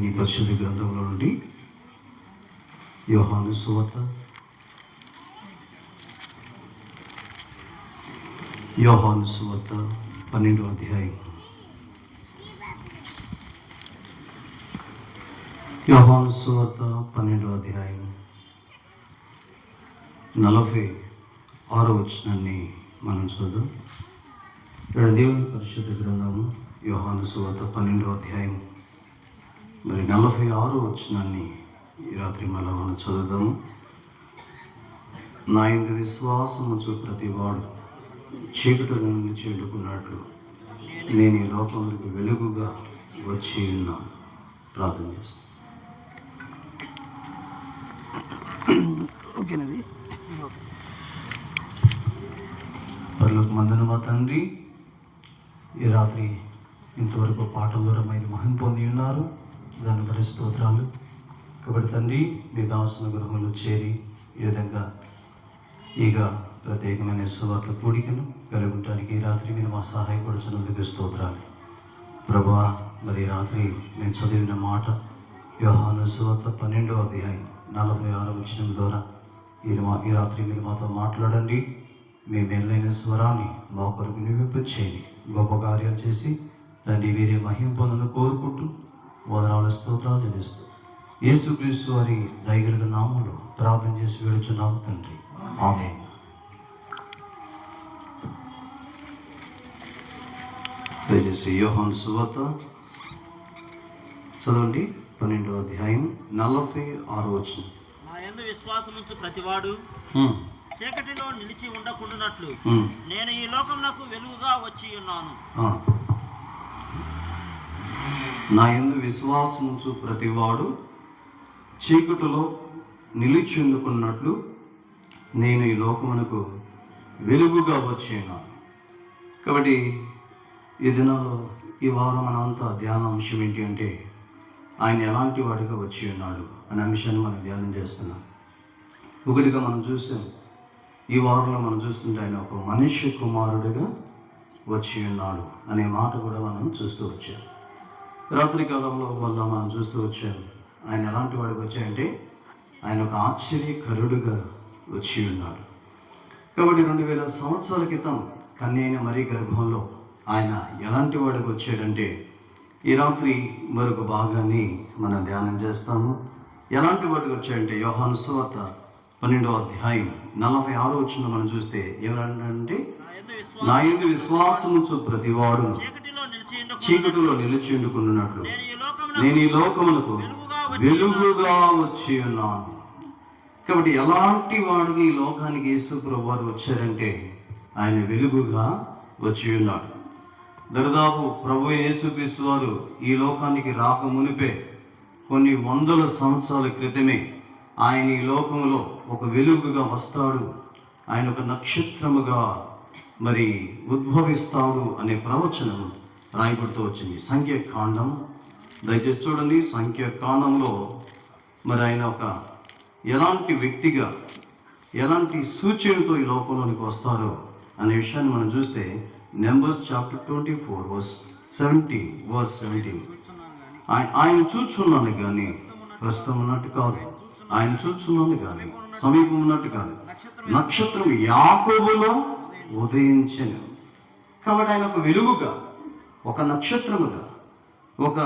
ఈ పరిశుద్ధ గ్రంథంలో నుండి యోహాను సువార్త 12వ అధ్యాయం. యోహాను సువార్త 12వ అధ్యాయం 46వ వచనాన్ని మనం చూద్దాం. దేవుని పరిశుద్ధ గ్రంథము యోహాను సువార్త 12వ అధ్యాయం 46వ వచనాన్ని ఈ రాత్రి మళ్ళా మనం చదువుదాము. నా యందు విశ్వాసముంచు ప్రతివాడు చీకటి నుండి చేరుకున్నట్లు నేను ఈ లోకములకు వెలుగుగా వచ్చి ఉన్నాను. ప్రార్థన చేస్తాను. ఓకేనది. పరలోక మందున మా తండ్రి, ఈ రాత్రి ఇంతవరకు పాటల ద్వారా మీరు మహిమ పొంది ఉన్నారు. దాన్ని బట్టి స్తోత్రాలు. కాబట్టి తండ్రి, మీ దాసుల గృహంలో చేరి ఈ విధంగా ఇక ప్రత్యేకమైన సువార్త కూడికను కలిగి ఉండటానికి ఈ రాత్రి మీరు మా సహాయపడుతున్నందుకు స్తోత్రాలు. ప్రభువా, మరి రాత్రి నేను చదివిన మాట యోహాను సువార్త 12వ అధ్యాయం 46వ వచనం ద్వారా ఈ రాత్రి మీరు మాతో మాట్లాడండి. మీ మేలైన స్వరాన్ని మా కొరకు వినిపించేయండి. గొప్ప కార్యాలు చేసి తండ్రి వీరే మహిమ పొందను కోరుకుంటూ వందనాలు స్తోత్రాలు చెల్లిస్తూ యేసుక్రీస్తు వారి దయగలిగిన నామములో ప్రార్థన చేసి వేడుచున్నాము తండ్రి. ఆమేన్. దయచేసి యోహాను సువార్త చదవండి. 12వ అధ్యాయం 46వ వచనం. నా యందు విశ్వాసముంచు ప్రతివాడు చీకటిలో నిలిచి ఉండకుండానట్లు నేను ఈ లోకమునకు వెలుగుగా వచ్చి ఉన్నాను. నా యందు విశ్వాసముంచు ప్రతివాడు చీకటిలో నిలిచి ఉండుకున్నట్లు నేను ఈ లోకమునకు వెలుగుగా వచ్చి ఉన్నాను. కాబట్టి ఈ దినాల్లో ఈ వారం మనంతా ధ్యాన అంశం ఏంటి అంటే ఆయన ఎలాంటి వాడిగా వచ్చి ఉన్నాడు అనే అంశాన్ని మనం ధ్యానం చేస్తున్నాం. ఒకటిగా మనం చూస్తాం, ఈ వారంలో మనం చూస్తుంటే ఆయన ఒక మనుష్య కుమారుడిగా వచ్చి ఉన్నాడు అనే మాట కూడా మనం చూస్తూ వచ్చాం. రాత్రి కాలంలో వల్ల మనం చూస్తూ వచ్చాం ఆయన ఎలాంటి వాడికి వచ్చాయంటే ఆయన ఒక ఆశ్చర్యకరుడుగా వచ్చి ఉన్నాడు. కాబట్టి 2000 సంవత్సరాల క్రితం కన్యైన మరీ గర్భంలో ఆయన ఎలాంటి వాడికి వచ్చాడంటే ఈ రాత్రి మరొక భాగాన్ని మనం ధ్యానం చేస్తాము. ఎలాంటి వాడికి వచ్చాడంటే యోహాను సువార్త 12వ అధ్యాయం 46వ వచనం మనం చూస్తే ఏమనంటే నా యందు విశ్వాసముంచు ప్రతివాడు చీకటిలో నిలిచి ఉండుకున్నట్లు నేను ఈ లోకములకు వెలుగుగా వచ్చి ఉన్నాను. కాబట్టి ఎలాంటి వాడికి ఈ లోకానికి యేసు ప్రభువు వారు వచ్చారంటే ఆయన వెలుగుగా వచ్చి ఉన్నాడు. దరిదాపు ప్రభు యేసుక్రీస్తు వారు ఈ లోకానికి రాక మునిపే కొన్ని వందల సంవత్సరాల క్రితమే ఆయన ఈ లోకంలో ఒక వెలుగుగా వస్తాడు, ఆయన ఒక నక్షత్రముగా మరి ఉద్భవిస్తాడు అనే ప్రవచనం రాయబడుతూ వచ్చింది. సంఖ్యాకాండం దయచేసి చూడండి. సంఖ్యాకాండంలో మరి ఆయన ఒక ఎలాంటి వ్యక్తిగా ఎలాంటి సూచనతో ఈ లోకంలోనికి వస్తారో అనే విషయాన్ని మనం చూస్తే నెంబర్స్ చాప్టర్ 24 verse 17 ఆయన చూచున్నాను కానీ ప్రస్తుతం ఉన్నట్టు కాదు, ఆయన చూచున్నాను కానీ సమీపం ఉన్నట్టు కాదు, నక్షత్రం యాకోబులో ఉదయించెను. కాబట్టి ఆయన ఒక వెలుగుగా, ఒక నక్షత్రముగా, ఒక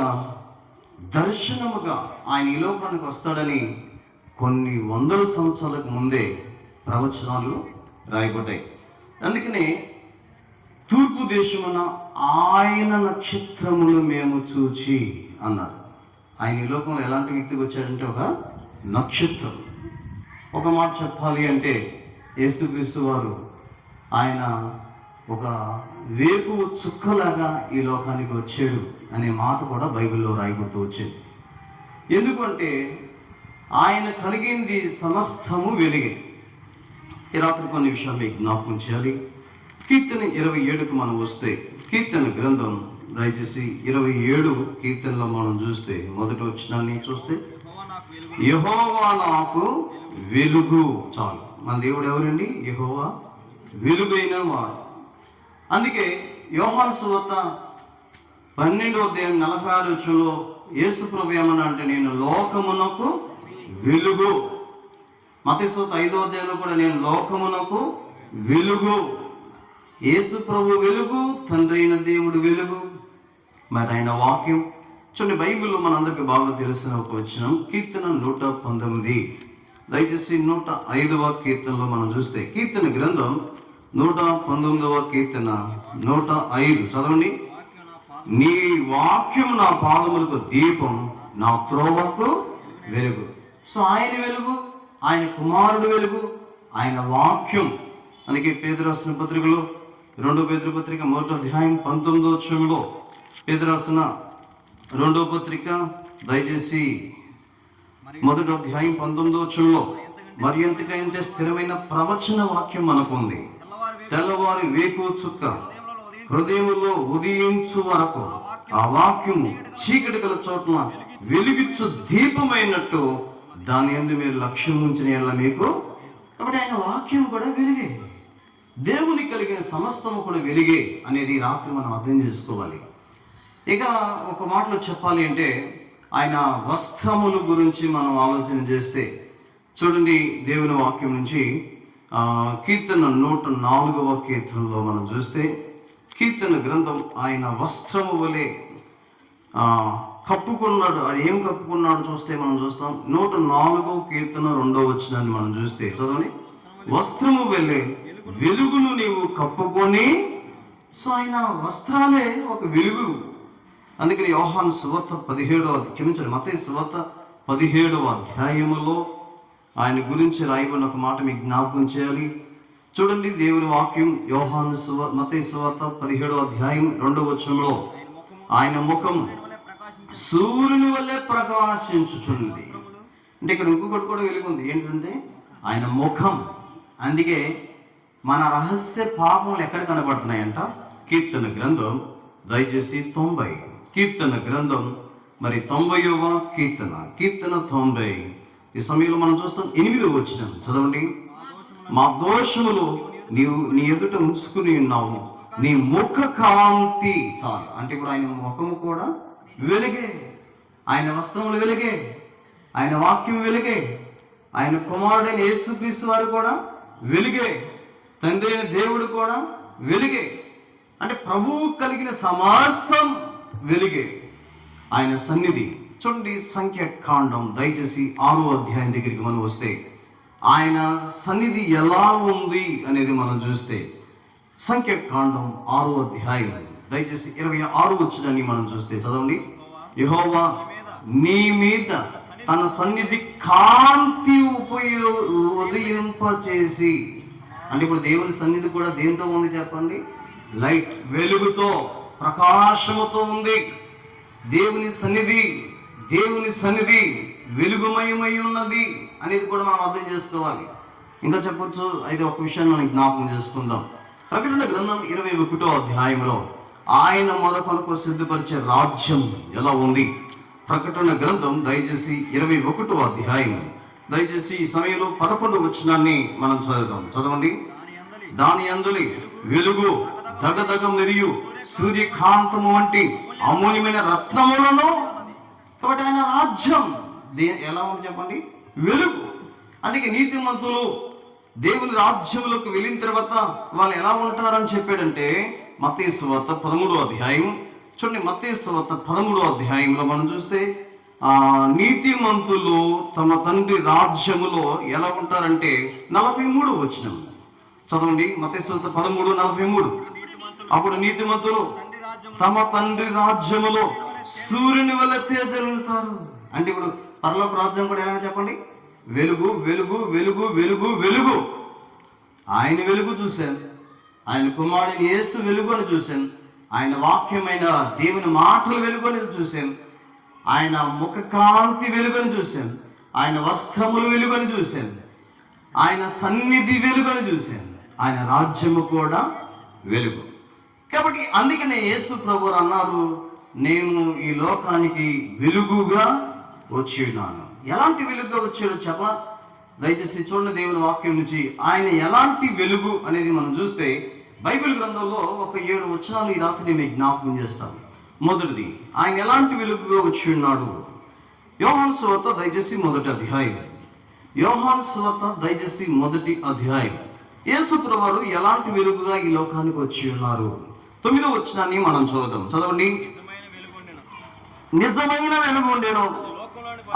దర్శనముగా ఆయన ఈ లోకానికి వస్తాడని కొన్ని వందల సంవత్సరాలకు ముందే ప్రవచనాలు రాయబడ్డాయి. అందుకనే తూర్పు దేశమున ఆయన నక్షత్రములు మేము చూచి అన్నారు. ఆయన ఈ లోకంలో ఎలాంటి వ్యక్తికి వచ్చాడంటే ఒక నక్షత్రం. ఒక మాట చెప్పాలి అంటే యేసుక్రీస్తు వారు ఆయన ఒక వేకువ చుక్కలాగా ఈ లోకానికి వచ్చాడు అనే మాట కూడా బైబిల్లో రాయబడుతూ వచ్చేది. ఎందుకంటే ఆయన కలిగింది సమస్తము వెలిగే. ఈ రాత్రి కొన్ని విషయాలు మీకు జ్ఞాపకం చేయాలి. కీర్తన 27కు మనం వస్తే, కీర్తన గ్రంథం దయచేసి 27 కీర్తనలో మనం చూస్తే మొదటి వచనాన్ని చూస్తే యెహోవా నాకు వెలుగు. చాలు, మన దేవుడు ఎవరండి? యెహోవా వెలుగైన వాడు. అందుకే యోహాను సువార్త 12వ అధ్యాయం 46వ వచనంలో యేసు ప్రభు ఏమన్నా అంటే నేను లోకమునకు వెలుగు. మత్తయి సువార్త 5వ అధ్యాయంలో కూడా నేను లోకమునకు వెలుగు. యేసు ప్రభు వెలుగు, తండ్రి అయిన దేవుడు వెలుగు, మరి ఆయన వాక్యం. చూడండి, బైబిల్లో మనందరికీ బాగా తెలిసిన ఒక వచనం కీర్తన 119. దయచేసి 105వ కీర్తనలో మనం చూస్తే, కీర్తన గ్రంథం 119వ కీర్తన 105 చదవండి. నీ వాక్యం నా పాదములకు దీపం, నా త్రోవకు వెలుగు. సో ఆయన వెలుగు, ఆయన కుమారుడు వెలుగు, ఆయన వాక్యం. అందుకే పేతురు రాసిన పత్రికలో 2వ పేతురు పత్రిక 1వ అధ్యాయం 19వ వచనంలో, పేతురు రాసిన 2వ పత్రిక దయచేసి 1వ అధ్యాయం 19వ వచనంలో, మరి ఎంతకంటే స్థిరమైన ప్రవచన వాక్యం మనకు ఉంది. తెల్లవారి వేకువ చుక్క హృదయంలో ఉదయించు వరకు ఆ వాక్యము చీకటి గల చోట్ల వెలుగిచ్చు దీపమైనట్టు దాని యందు మీరు లక్ష్యం ఉంచిన యెడల మీకు. కాబట్టి ఆయన వాక్యం కూడా వెలుగే, దేవునికి కలిగిన సమస్తము కూడా వెలుగే అనేది రాత్రి మనం అర్థం చేసుకోవాలి. ఇక ఒక మాటలో చెప్పాలి అంటే, ఆయన వస్త్రముల గురించి మనం ఆలోచన చేస్తే చూడండి, దేవుని వాక్యం నుంచి కీర్తన 104వ కీర్తనలో మనం చూస్తే, కీర్తన గ్రంథం ఆయన వస్త్రము వలె కప్పుకున్నాడు. అది ఏం కప్పుకున్నాడు చూస్తే మనం చూస్తాం. 104వ కీర్తన 2వ వచనాన్ని మనం చూస్తే చదవండి. వస్త్రము వలె వెలుగును నీవు కప్పుకొని. సో ఆయన వస్త్రాలే ఒక వెలుగు. అందుకని యోహాను సువార్త 17వ సువార్త 17వ అధ్యాయములో ఆయన గురించి రాయబడిన ఒక మాట మీకు జ్ఞాపకం చేయాలి. చూడండి, దేవుని వాక్యం మత్తయి సువార్త 17వ అధ్యాయం 2వ వచనంలో, ఆయన ముఖం సూర్యుని వల్లే ప్రకాశించుచున్నది. అంటే ఇక్కడ ఇంకొకటి కూడా వెలుగుంది, ఏంటంటే ఆయన ముఖం. అందుకే మన రహస్య పాపములు ఎక్కడ కనబడుతున్నాయంట? కీర్తన గ్రంథం దయచేసి 90, కీర్తన గ్రంథం మరి 90వ కీర్తన 90. ఈ సమయంలో మనం చూస్తాం 8వ వచనం చదవండి. మా దోషములు నీవు నీ ఎదుట ఉంచుకుని ఉన్నావు, నీ ముఖ కాంతి చాలు. అంటే ఇప్పుడు ఆయన ముఖము కూడా వెలుగే, ఆయన వస్త్రములు వెలుగే, ఆయన వాక్యం వెలుగే, ఆయన కుమారుడైన యేసుక్రీస్తు వారు కూడా వెలుగే, తండ్రి అయిన దేవుడు కూడా వెలుగే. అంటే ప్రభువు కలిగిన సమస్తం వెలుగే. ఆయన సన్నిధి చూడండి, సంఖ్యాకాండం దయచేసి 6వ అధ్యాయం దగ్గరికి మనం వస్తే, ఆయన సన్నిధి ఎలా ఉంది అనేది మనం చూస్తే, సంఖ్యాకాండం 6వ అధ్యాయం దయచేసి 26వ వచనాన్ని మనం చూస్తే చదవండి. యెహోవా నీ మీద తన సన్నిధి కాంతి ఉదయింపచేసి. అంటే ఇప్పుడు దేవుని సన్నిధి కూడా దేంతో ఉంది చెప్పండి? లైట్, వెలుగుతో, ప్రకాశముతో ఉంది. దేవుని సన్నిధి వెలుగుమయమై ఉన్నది అనేది కూడా మనం అర్థం చేసుకోవాలి. ఇంకా చెప్పొచ్చు, అయితే ఒక విషయాన్ని మనం జ్ఞాపకం చేసుకుందాం. ప్రకటన గ్రంథం 21వ అధ్యాయంలో ఆయన మరొకరికి సిద్ధపరిచే రాజ్యం ఎలా ఉంది? ప్రకటన గ్రంథం దయచేసి 21వ అధ్యాయం దయచేసి ఈ సమయంలో 11వ వచనాన్ని మనం చదవండి. దాని యందలి వెలుగు దగదగ మెరియు సూర్యకాంతము వంటి అమూల్యమైన రత్నములను. కాబట్టి ఆయన రాజ్యం ఎలా ఉంది చెప్పండి? వెలుగు. అందుకే నీతిమంతులు దేవుని రాజ్యంలోకి వెళ్ళిన తర్వాత వాళ్ళు ఎలా ఉంటారని చెప్పాడంటే, మత్తయి సువార్త 13వ అధ్యాయం చూడండి. మత్తయి సువార్త 13వ అధ్యాయంలో మనం చూస్తే నీతిమంతులు తమ తండ్రి రాజ్యములో ఎలా ఉంటారంటే 43వ వచనం చదవండి. మత్తయి సువార్త 13:43. అప్పుడు నీతిమంతులు తమ తండ్రి రాజ్యములో సూర్యుని వల్ల తేజలుతారు. అంటే ఇప్పుడు పరలోక రాజ్యం కూడా ఎలా చెప్పండి? వెలుగు, వెలుగు, వెలుగు, వెలుగు, వెలుగు. ఆయన వెలుగు చూశాను, ఆయన కుమారుని యేసు వెలుగు అని చూశాను, ఆయన వాక్యమైన దేవుని మాటలు వెలుగు అని చూశాను, ఆయన ముఖ కాంతి వెలుగు అని చూశాను, ఆయన వస్త్రములు వెలుగు అని చూశాను, ఆయన సన్నిధి వెలుగు అని చూశాను, ఆయన రాజ్యము కూడా వెలుగు. కాబట్టి అందుకనే యేసు ప్రభువు అన్నారు, నేను ఈ లోకానికి వెలుగుగా వచ్చి ఉన్నాను. ఎలాంటి వెలుగుగా వచ్చాడో చెప్ప దయచేసి చూడండి దేవుని వాక్యం నుంచి. ఆయన ఎలాంటి వెలుగు అనేది మనం చూస్తే బైబిల్ గ్రంథంలో ఒక 7 వచనాలు ఈ రాత్రి మీకు జ్ఞాపకం చేస్తాను. మొదటిది, ఆయన ఎలాంటి వెలుగుగా వచ్చి ఉన్నాడు? యోహాను సువార్త దయచేసి మొదటి అధ్యాయం. యోహాను సువార్త దయచేసి మొదటి అధ్యాయం. యేసు ప్రభువారు ఎలాంటి వెలుగుగా ఈ లోకానికి వచ్చి ఉన్నారు? 9వ వచనాన్ని మనం చూద్దాం. చదవండి. నిజమైన వెలుగు ఉండేను,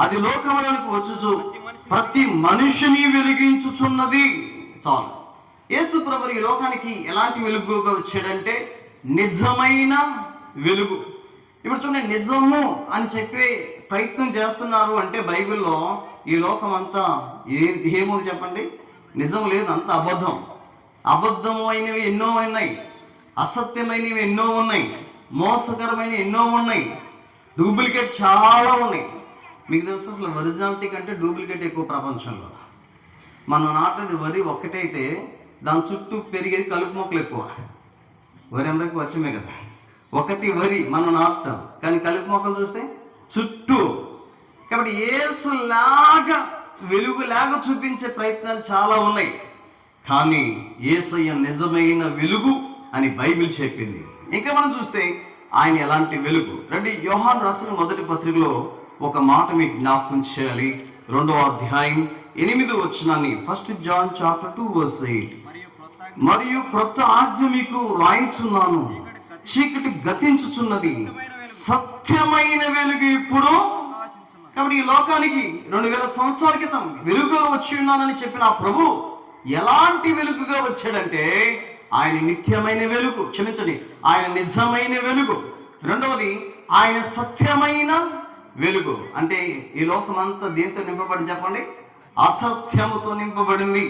అది లోకంలోనికి వచ్చుచు ప్రతి మనిషిని వెలిగించుచున్నది. చాలు. యేసు ప్రభువు ఈ లోకానికి ఎలాంటి వెలుగుగా వచ్చాడంటే నిజమైన వెలుగు. ఇప్పుడు చూడండి, నిజము అని చెప్పే ప్రయత్నం చేస్తున్నారు అంటే బైబిల్లో ఈ లోకం అంతా ఏముంది చెప్పండి? నిజం లేదు, అంత అబద్ధం. అబద్ధమైనవి ఎన్నో ఉన్నాయి, అసత్యమైనవి ఎన్నో ఉన్నాయి, మోసకరమైనవి ఎన్నో ఉన్నాయి, డూప్లికేట్ చాలా ఉన్నాయి. మీకు తెలుసు, అసలు ఒరిజినాలిటీ కంటే డూప్లికేట్ ఎక్కువ ప్రపంచంలో. మనం నాటది వరి ఒక్కటైతే దాని చుట్టూ పెరిగేది కలుపు మొక్కలు ఎక్కువ. వరి అందరికీ వచ్చమే కదా, ఒకటి వరి మనం నాటుతాం, కానీ కలుపు మొక్కలు చూస్తే చుట్టూ. కాబట్టి యేసులాగా వెలుగులాగా చూపించే ప్రయత్నాలు చాలా ఉన్నాయి, కానీ యేసయ్య నిజమైన వెలుగు అని బైబిల్ చెప్పింది. ఇంకా మనం చూస్తే ఆయన ఎలాంటి వెలుగు. రండి, యోహాను రాసిన మొదటి పత్రికలో ఒక మాట మీకు జ్ఞాపకం చేయాలి. 2వ అధ్యాయం 8వ వచనాన్ని, 1 John chapter 2 verse 8. మరియు క్రొత్త ఆజ్ఞ మీకు రాయిచున్నాను, చీకటి గతించుచున్నది, సత్యమైన వెలుగు ఇప్పుడు. కాబట్టి ఈ లోకానికి 2000 సంవత్సరాల క్రితం వెలుగుగా వచ్చి ఉన్నానని చెప్పిన ఆ ప్రభు ఎలాంటి వెలుగుగా వచ్చాడంటే ఆయన నిత్యమైన వెలుగు, క్షమించండి, ఆయన నిజమైన వెలుగు. రెండవది, ఆయన సత్యమైన వెలుగు. అంటే ఈ లోకం అంతా దేంతో నింపబడి చెప్పండి? అసత్యముతో నింపబడింది.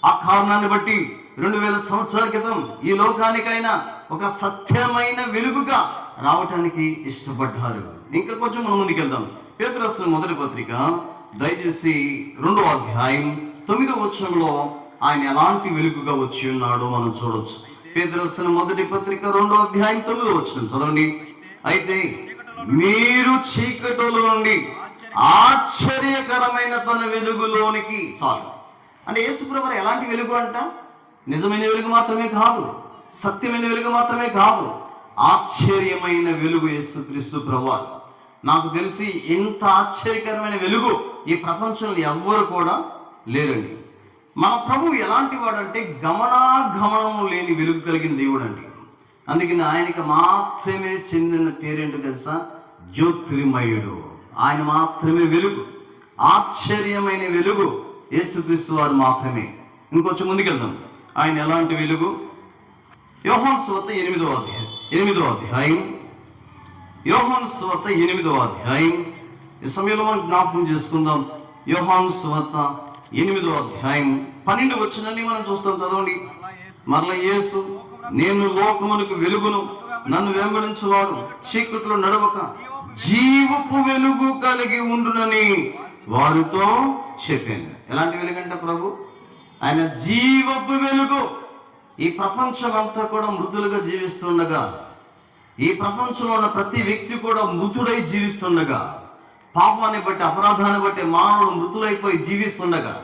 ఆ కారణాన్ని బట్టి 2000 సంవత్సరాల క్రితం ఈ లోకానికైనా ఒక సత్యమైన వెలుగుగా రావటానికి ఇష్టపడ్డారు. ఇంకా కొంచెం మనం ముందుకెళ్దాం. పేతురు రాసిన మొదటి పత్రిక దయచేసి 2వ అధ్యాయం 9వ వచనంలో ఆయన ఎలాంటి వెలుగుగా వచ్చి ఉన్నాడో మనం చూడొచ్చు. పేతురు రాసిన మొదటి పత్రిక 2వ అధ్యాయం 9వ వచనం చదవండి. అయితే మీరు చీకటిలో నుండి ఆశ్చర్యకరమైన తన వెలుగులోనికి. చాలు. అంటే యేసు ప్రభువు ఎలాంటి వెలుగు అంట? నిజమైన వెలుగు మాత్రమే కాదు, సత్యమైన వెలుగు మాత్రమే కాదు, ఆశ్చర్యమైన వెలుగు యేసుక్రీస్తు ప్రభువు. నాకు తెలిసి ఇంత ఆశ్చర్యకరమైన వెలుగు ఈ ప్రపంచంలో ఎవ్వరు కూడా లేరండి. మన ప్రభు ఎలాంటి వాడంటే గమనాగమనం లేని వెలుగు కలిగిన దేవుడు అండి. అందుకని ఆయనకి మాత్రమే చెందిన పేరేంటో తెలుసా? జ్యోతిర్మయుడు. ఆయన మాత్రమే వెలుగు, ఆశ్చర్యమైన వెలుగు యేసుక్రీస్తు వారు మాత్రమే. ఇంకొంచెం ముందుకెళ్దాం. ఆయన ఎలాంటి వెలుగు? యోహాను సువార్త 8వ అధ్యాయం. యోహాను సువార్త 8వ అధ్యాయం. ఈ సమయంలో మనం జ్ఞాపకం చేసుకుందాం. యోహాను సువార్త 8వ అధ్యాయం 12వ వచనాన్ని మనం చూస్తాం. చదవండి. మరలా యేసు, నేను లోకమునకు వెలుగును, నన్ను వెంబడించువాడు చీకట్లో నడవక జీవపు వెలుగు కలిగి ఉండునని వారితో చెప్పాను. ఎలాంటి వెలుగంటే ప్రభు? ఆయన జీవపు వెలుగు. ఈ ప్రపంచం అంతా కూడా మృతులుగా జీవిస్తుండగా, ఈ ప్రపంచంలో ఉన్న ప్రతి వ్యక్తి కూడా మృతుడై జీవిస్తుండగా, పాపాన్ని బట్టి అపరాధాన్ని బట్టి మానవుడు మృతులైపోయి జీవిస్తుండగా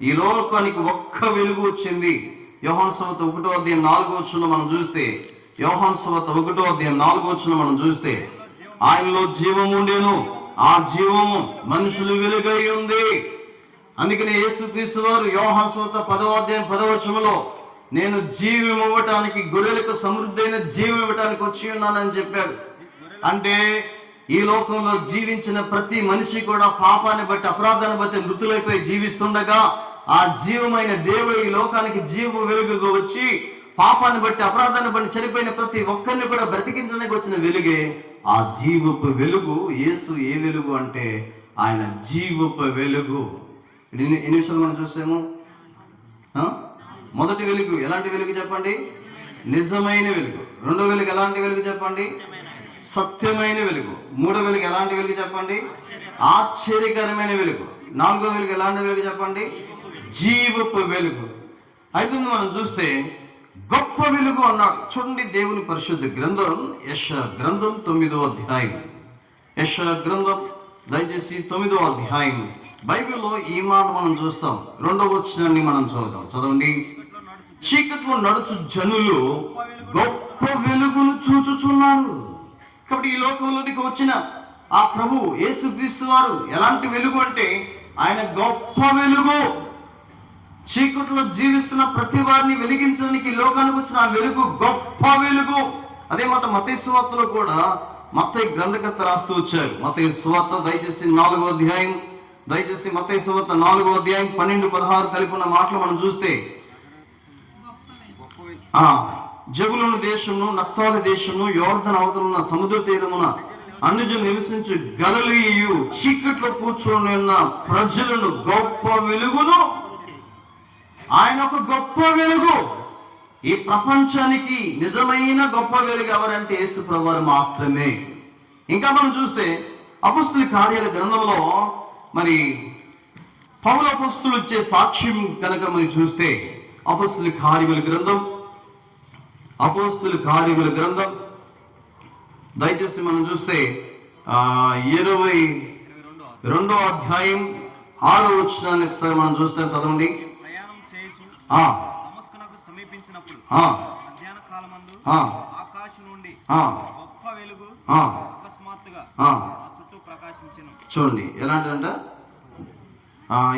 ఈ లోకానికి ఒక్క వెలుగు వచ్చింది. యోహాను సువార్త 1వ అధ్యాయం 4వ వచనంలో మనం చూస్తే, యోహాను సువార్త 1వ అధ్యాయం 4వ వచనంలో మనం చూస్తే, ఆయనలో జీవము ఉండేను, ఆ జీవము మనుషులు వెలుగై ఉంది. అందుకని యేసుక్రీస్తు వారు యోహాను సువార్త 10వ అధ్యాయం 10వ వచనంలో, నేను జీవం ఇవ్వటానికి, గొర్రెలకు సమృద్ధైన జీవం ఇవ్వటానికి వచ్చి ఉన్నానని చెప్పాడు. అంటే ఈ లోకంలో జీవించిన ప్రతి మనిషి కూడా పాపాన్ని బట్టి అపరాధాన్ని బట్టి మృతులైపోయి జీవిస్తుండగా ఆ జీవమైన దేవుడు ఈ లోకానికి జీవ వెలుగుగా వచ్చి పాపాన్ని బట్టి అపరాధాన్ని బట్టి చనిపోయిన ప్రతి ఒక్కరిని కూడా బ్రతికించడానికి వచ్చిన వెలుగే ఆ జీవపు వెలుగు. యేసు ఏ వెలుగు అంటే ఆయన జీవపు వెలుగు. ఎన్ని నిమిషాలు మనం చూసాము? మొదటి వెలుగు ఎలాంటి వెలుగు చెప్పండి? నిజమైన వెలుగు. రెండో వెలుగు ఎలాంటి వెలుగు చెప్పండి? సత్యమైన వెలుగు. మూడో వెలుగు ఎలాంటి వెలుగు చెప్పండి? ఆశ్చర్యకరమైన వెలుగు. నాలుగో వెలుగు ఎలాంటి వెలుగు చెప్పండి? జీవపు వెలుగు. ఐదు మనం చూస్తే గొప్ప వెలుగు అన్నాడు. చూడండి, దేవుని పరిశుద్ధ గ్రంథం యెషయా గ్రంథం 9వ అధ్యాయం. యెషయా గ్రంథం దయచేసి 9వ అధ్యాయం. బైబిల్లో ఈ మాట మనం చూస్తాం. 2వ వచనాన్ని మనం చూద్దాం. చదవండి. చీకట్లో నడుచు జనులు గొప్ప వెలుగును చూచుచున్నారు. కాబట్టి ఈ లోకంలోనికి వచ్చిన ఆ ప్రభు యేసుక్రీస్తు వారు ఎలాంటి వెలుగు అంటే ఆయన గొప్ప వెలుగు. చీకట్లో జీవిస్తున్న ప్రతి వారిని వెలిగించడానికి ఈ లోకానికి వచ్చిన ఆ వెలుగు గొప్ప వెలుగు. అదే మాట మత్తయి సువార్తలో కూడా మత్తయి గ్రంథకర్త రాస్తూ వచ్చారు. మత్తయి సువార్త దయచేసి 4వ అధ్యాయం, దయచేసి మత్తయి సువార్త 4వ అధ్యాయం 12-16 కలిపి ఉన్న మాటలు మనం చూస్తే, జబులూను దేశమును, నఫ్తాలి దేశమును, యోర్దను అవతల ఉన్న సముద్ర తీరమున అన్యజనులు నివసించు గలిలయయు చీకట్లో కూర్చొని ఉన్న ప్రజలను గొప్ప వెలుగును. ఆయన ఒక గొప్ప వెలుగు. ఈ ప్రపంచానికి నిజమైన గొప్ప వెలుగు ఎవరంటే యేసు ప్రభువారు మాత్రమే. ఇంకా మనం చూస్తే అపొస్తలుల కార్యాల గ్రంథంలో మరి పౌలు అపొస్తలులు ఇచ్చే సాక్ష్యం కనుక మనం చూస్తే, అపొస్తలుల కార్యముల గ్రంథం దయచేసి మనం చూస్తే 22వ అధ్యాయం 6వ వచనాన్ని ఒకసారి మనం చూస్తే చదవండి. చూడండి ఎలాంటిదంట,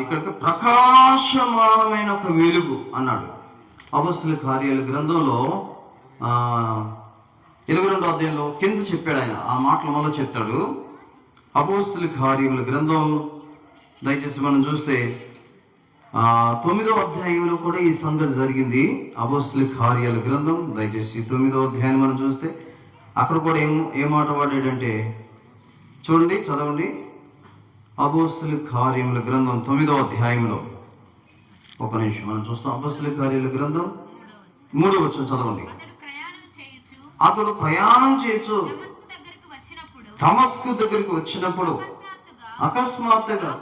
ఇక్కడ ప్రకాశమానమైన ఒక వెలుగు అన్నాడు. అపొస్తలుల కార్యాల గ్రంథంలో 22వ అధ్యాయంలో కింద చెప్పాడు ఆయన. ఆ మాటల వల్ల చెప్తాడు. అపొస్తలుల కార్యముల గ్రంథం దయచేసి మనం చూస్తే 9వ అధ్యాయంలో కూడా ఈ సంగతి జరిగింది. అపొస్తలుల కార్యాల గ్రంథం దయచేసి 9వ అధ్యాయం మనం చూస్తే అక్కడ కూడా ఏ మాట వాడాడంటే చూడండి, చదవండి. అపొస్తలుల కార్యముల గ్రంథం 9వ అధ్యాయంలో ఒక నిమిషం మనం చూస్తాం. అపొస్తలుల కార్యాల గ్రంథం 3వ వచనం చదవండి. అతడు ప్రయాణం చేయొచ్చు దమస్కు దగ్గరికి వచ్చినప్పుడు అకస్మాత్తుగా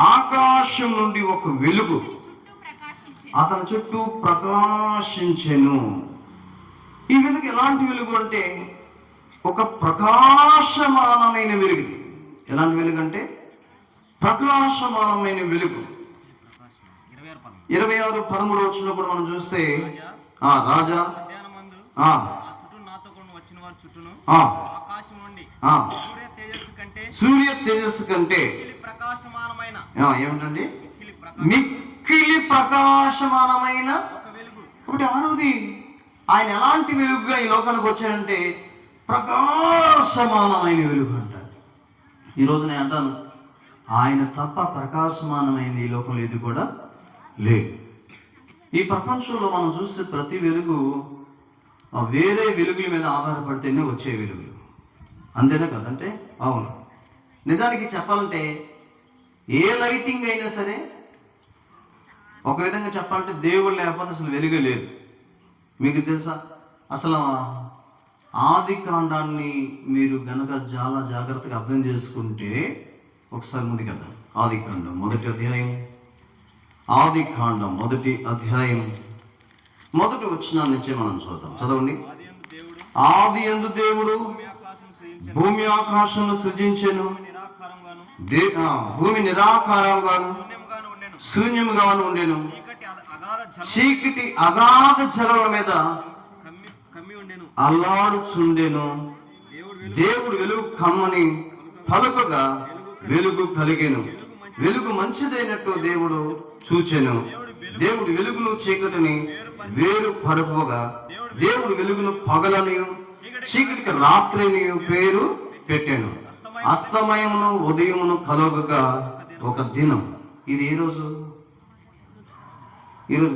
ఆకాశం నుండి ఒక వెలుగు అతని చుట్టూ ప్రకాశించెను. ఈ వెలుగు ఎలాంటి వెలుగు అంటే ఒక ప్రకాశమానమైన వెలుగు. ఎలాంటి వెలుగు అంటే ప్రకాశమానమైన వెలుగు. 26-13 వచ్చినప్పుడు మనం చూస్తే రాజా సూర్య తేజస్సు కంటే ఏమిటండి మిక్కిలి ప్రకాశమానమైన. కాబట్టి ఆరోది ఆయన ఎలాంటి వెలుగుగా ఈ లోకానికి వచ్చాడంటే ప్రకాశమానమైన వెలుగు అంటారు. ఈరోజు నేను అంటాను, ఆయన తప్ప ప్రకాశమానమైన ఈ లోకంలో ఇది కూడా లేదు. ఈ ప్రపంచంలో మనం చూస్తే ప్రతి వెలుగు వేరే వెలుగుల మీద ఆధారపడితేనే వచ్చే వెలుగులు, అంతేనా కదంటే? అవును. నిజానికి చెప్పాలంటే ఏ లైటింగ్ అయినా సరే ఒక విధంగా చెప్పాలంటే దేవుడు లేకపోతే అసలు వెలుగే లేదు. మీకు తెలుసా, అసలు ఆది కాండాన్ని మీరు గనక చాలా జాగ్రత్తగా అర్థం చేసుకుంటే ఒకసారి ముందుకెళ్దాం. ఆది కాండం 1వ అధ్యాయం, ఆది కాండం 1వ అధ్యాయం 1వ వచనం నుంచి మనం చూద్దాం. చదవండి. ఆదియందు దేవుడు భూమి ఆకాశమును సృజించెను. భూమి నిరాకారంగాను శూన్యముగాను ఉండెను. చీకటి అగాధ జలముల మీద అల్లాడుచుండెను. దేవుడు వెలుగు కమ్మని పలుకగా వెలుగు కలిగెను. వెలుగు మంచిదైనట్టు దేవుడు చూచెను. దేవుడు వెలుగును చీకటిని వేరు పరుపుగా దేవుడు వెలుగును పగలని చీకటికి రాత్రిని పేరు పెట్టాను. అస్తమయమును ఉదయమును కలుగగా ఒక దినం. ఇది ఈరోజు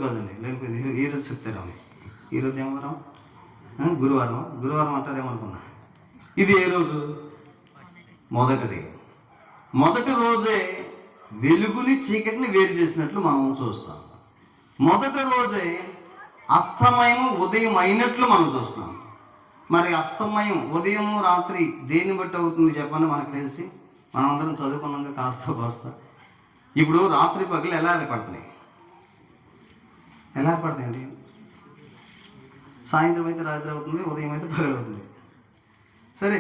కాదండి, లేకపోతే ఈరోజు చెప్తారా? ఈరోజు ఏమవారం? గురువారం అంటారేమనుకున్నా. ఇది ఏ రోజు? మొదటిది. మొదటి రోజే వెలుగుని చీకటిని వేరు చేసినట్లు మనం చూస్తాం. మొదటి రోజే అస్తమయము ఉదయం అయినట్లు మనం చూస్తాం. మరి అస్తమయం ఉదయము రాత్రి దేన్ని బట్టి అవుతుంది చెప్పండి? మనకు తెలిసి మనందరం చదువుకున్నాక కాస్త కాస్త. ఇప్పుడు రాత్రి పగలు ఎలా ఏర్పడుతున్నాయి? ఎలా ఏర్పడతాయండి? సాయంత్రం అయితే రాత్రి అవుతుంది, ఉదయం అయితే పగలు అవుతుంది. సరే,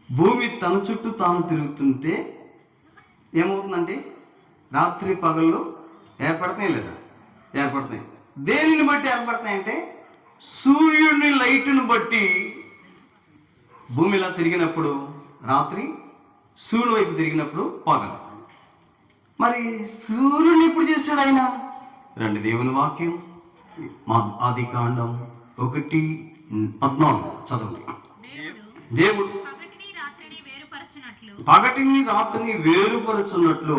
భూమి తన చుట్టూ తాను తిరుగుతుంటే ఏమవుతుందంటే రాత్రి పగళ్ళు ఏర్పడతాయి లేదా? ఏర్పడతాయి. దేనిని బట్టి ఏర్పడతాయంటే సూర్యుడిని లైట్ను బట్టి భూమి ఇలా తిరిగినప్పుడు రాత్రి, సూర్యుని వైపు తిరిగినప్పుడు పగలు. మరి సూర్యుని ఎప్పుడు చేశాడు ఆయన? రండి దేవుని వాక్యం ఆదికాండం 1:14 చదవండి. దేవుడు పగటిని రాత్రిని వేరుపరచున్నట్లు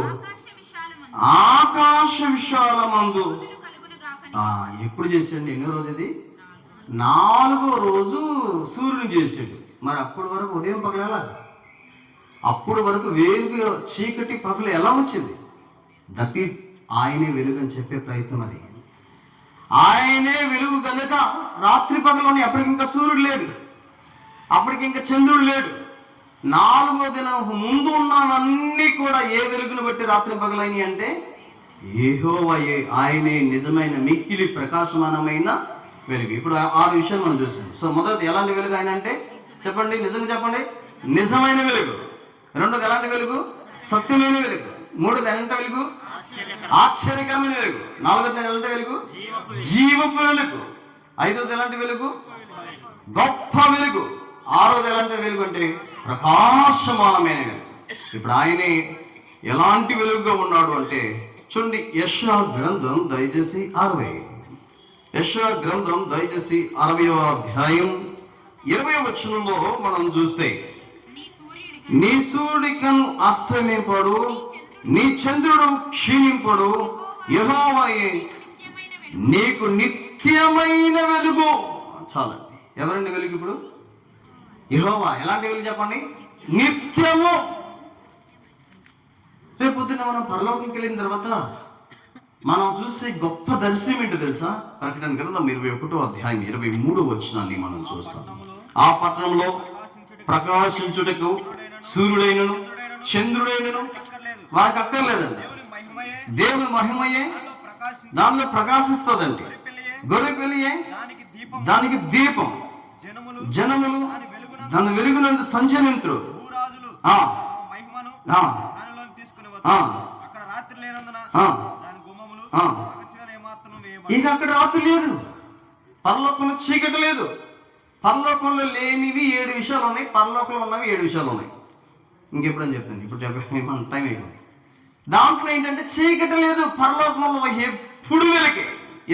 ఆకాశ విశాలమందు ఎప్పుడు చేశాడు? ఎన్నో రోజు ఇది? 4వ రోజు సూర్యుని చేశాడు. మరి అప్పటి వరకు ఉదయం పగలు ఎలా? అప్పటి వరకు వేరుగా చీకటి పగలు ఎలా వచ్చింది? దట్ ఈస్ ఆయనే వెలుగు అని చెప్పే ప్రయత్నం అది. ఆయనే వెలుగు కనుక రాత్రి పగలని అప్పటికి ఇంకా సూర్యుడు లేడు, అప్పటికి ఇంకా చంద్రుడు లేడు. 4వ దినం ముందు ఉన్నవన్నీ కూడా ఏ వెలుగును బట్టి రాత్రి పగలైనవి అంటే యెహోవాయే, ఆయనే నిజమైన మిక్కిలి ప్రకాశమానమైన వెలుగు. ఇప్పుడు 6 విషయాలు మనం చూసాం. సో మొదటి ఎలాంటి వెలుగు ఆయన అంటే చెప్పండి, నిజంగా చెప్పండి, నిజమైన వెలుగు. రెండోది ఎలాంటి వెలుగు? సత్యమైన వెలుగు. మూడోది ఎలాంటి వెలుగు? ఆశ్చర్యకరమైన వెలుగు. నాలుగోది ఎలాంటి వెలుగు? జీవపు వెలుగు. ఐదోది ఎలాంటి వెలుగు? గొప్ప వెలుగు. ఆరోది ఎలాంటి వెలుగు అంటే ప్రకాశమానమైన వెలుగు. ఇప్పుడు ఆయనే ఎలాంటి వెలుగుగా ఉన్నాడు అంటే చూడండి, యెషయా గ్రంథం దయచేసి 60. యెషయా గ్రంథం దయచేసి 60వ అధ్యాయం 20వ వచనంలో మనం చూస్తే, నీ సూర్యుడికను అస్తమింపడు, నీ చంద్రుడు క్షీణింపడు, యెహోవాయే నీకు నిత్యమైన వెలుగు. చాలండి. ఎవరండి వెలుగు ఇప్పుడు? యెహోవా. ఎలాంటి వెలుగు చెప్పండి? నిత్యము. రేపు పొద్దున్న మనం పరలోకంకి వెళ్ళిన తర్వాత మనం చూసే గొప్ప దర్శనం ఏంటో తెలుసా? ప్రకటన గ్రంథం 21వ అధ్యాయం 23వ వచనాన్ని మనం చూస్తాం. ఆ పట్టణంలో ప్రకాశించుటకు సూర్యుడైనను చంద్రుడైనను వారికి అక్కర్లేదండి. దేవుని మహిమయే దానిలో ప్రకాశిస్తుందండి. గొర్రె పిల్లయే దానికి దీపం. జనములు దాని వెలుగునందు సంచరింతురు. ఇక అక్కడ రాత్రి లేదు, పరలోకంలో చీకటి లేదు. పరలోకంలో లేనివి 7 విషయాలు ఉన్నాయి, పరలోకంలో ఉన్నవి 7 విషయాలు ఉన్నాయి. ఇంకెప్పుడని చెప్తాను, ఇప్పుడు చెప్పే టైం అయిపోయింది. దాంట్లో ఏంటంటే చీకటి లేదు. పరలోకంలో ఎప్పుడు వెలుగే.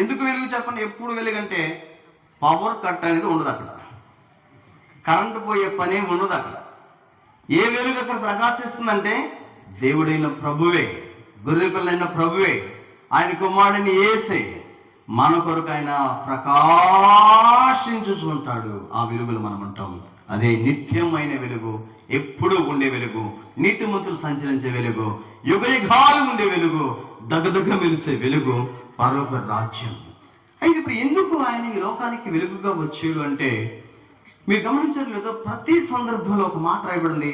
ఎందుకు వెలుగు చెప్పండి? ఎప్పుడు వెలుగంటే పవర్ కట్ అనేది ఉండదు అక్కడ, కరెంటు పోయే పని ఏమి ఉండదు అక్కడ. ఏ వెలుగు అక్కడ ప్రకాశిస్తుందంటే దేవుడైన ప్రభువే, గొర్రెపిల్లైన ప్రభువే, ఆయన కుమారుడిని యేసే మన కొరకు ఆయన ప్రకాశించుచుంటాడు. ఆ వెలుగులు మనం అంటాం. అదే నిత్యమైన వెలుగు, ఎప్పుడూ ఉండే వెలుగు, నీతిమంతులు సంచరించే వెలుగు, యుగయుగాలు ఉండే వెలుగు, దగదగ మెరిసే వెలుగు, పరలోక రాజ్యం. అయితే ఇప్పుడు ఎందుకు ఆయన ఈ లోకానికి వెలుగుగా వచ్చాడు అంటే మీరు గమనించారు లేదో, ప్రతి సందర్భంలో ఒక మాట రాయబడింది,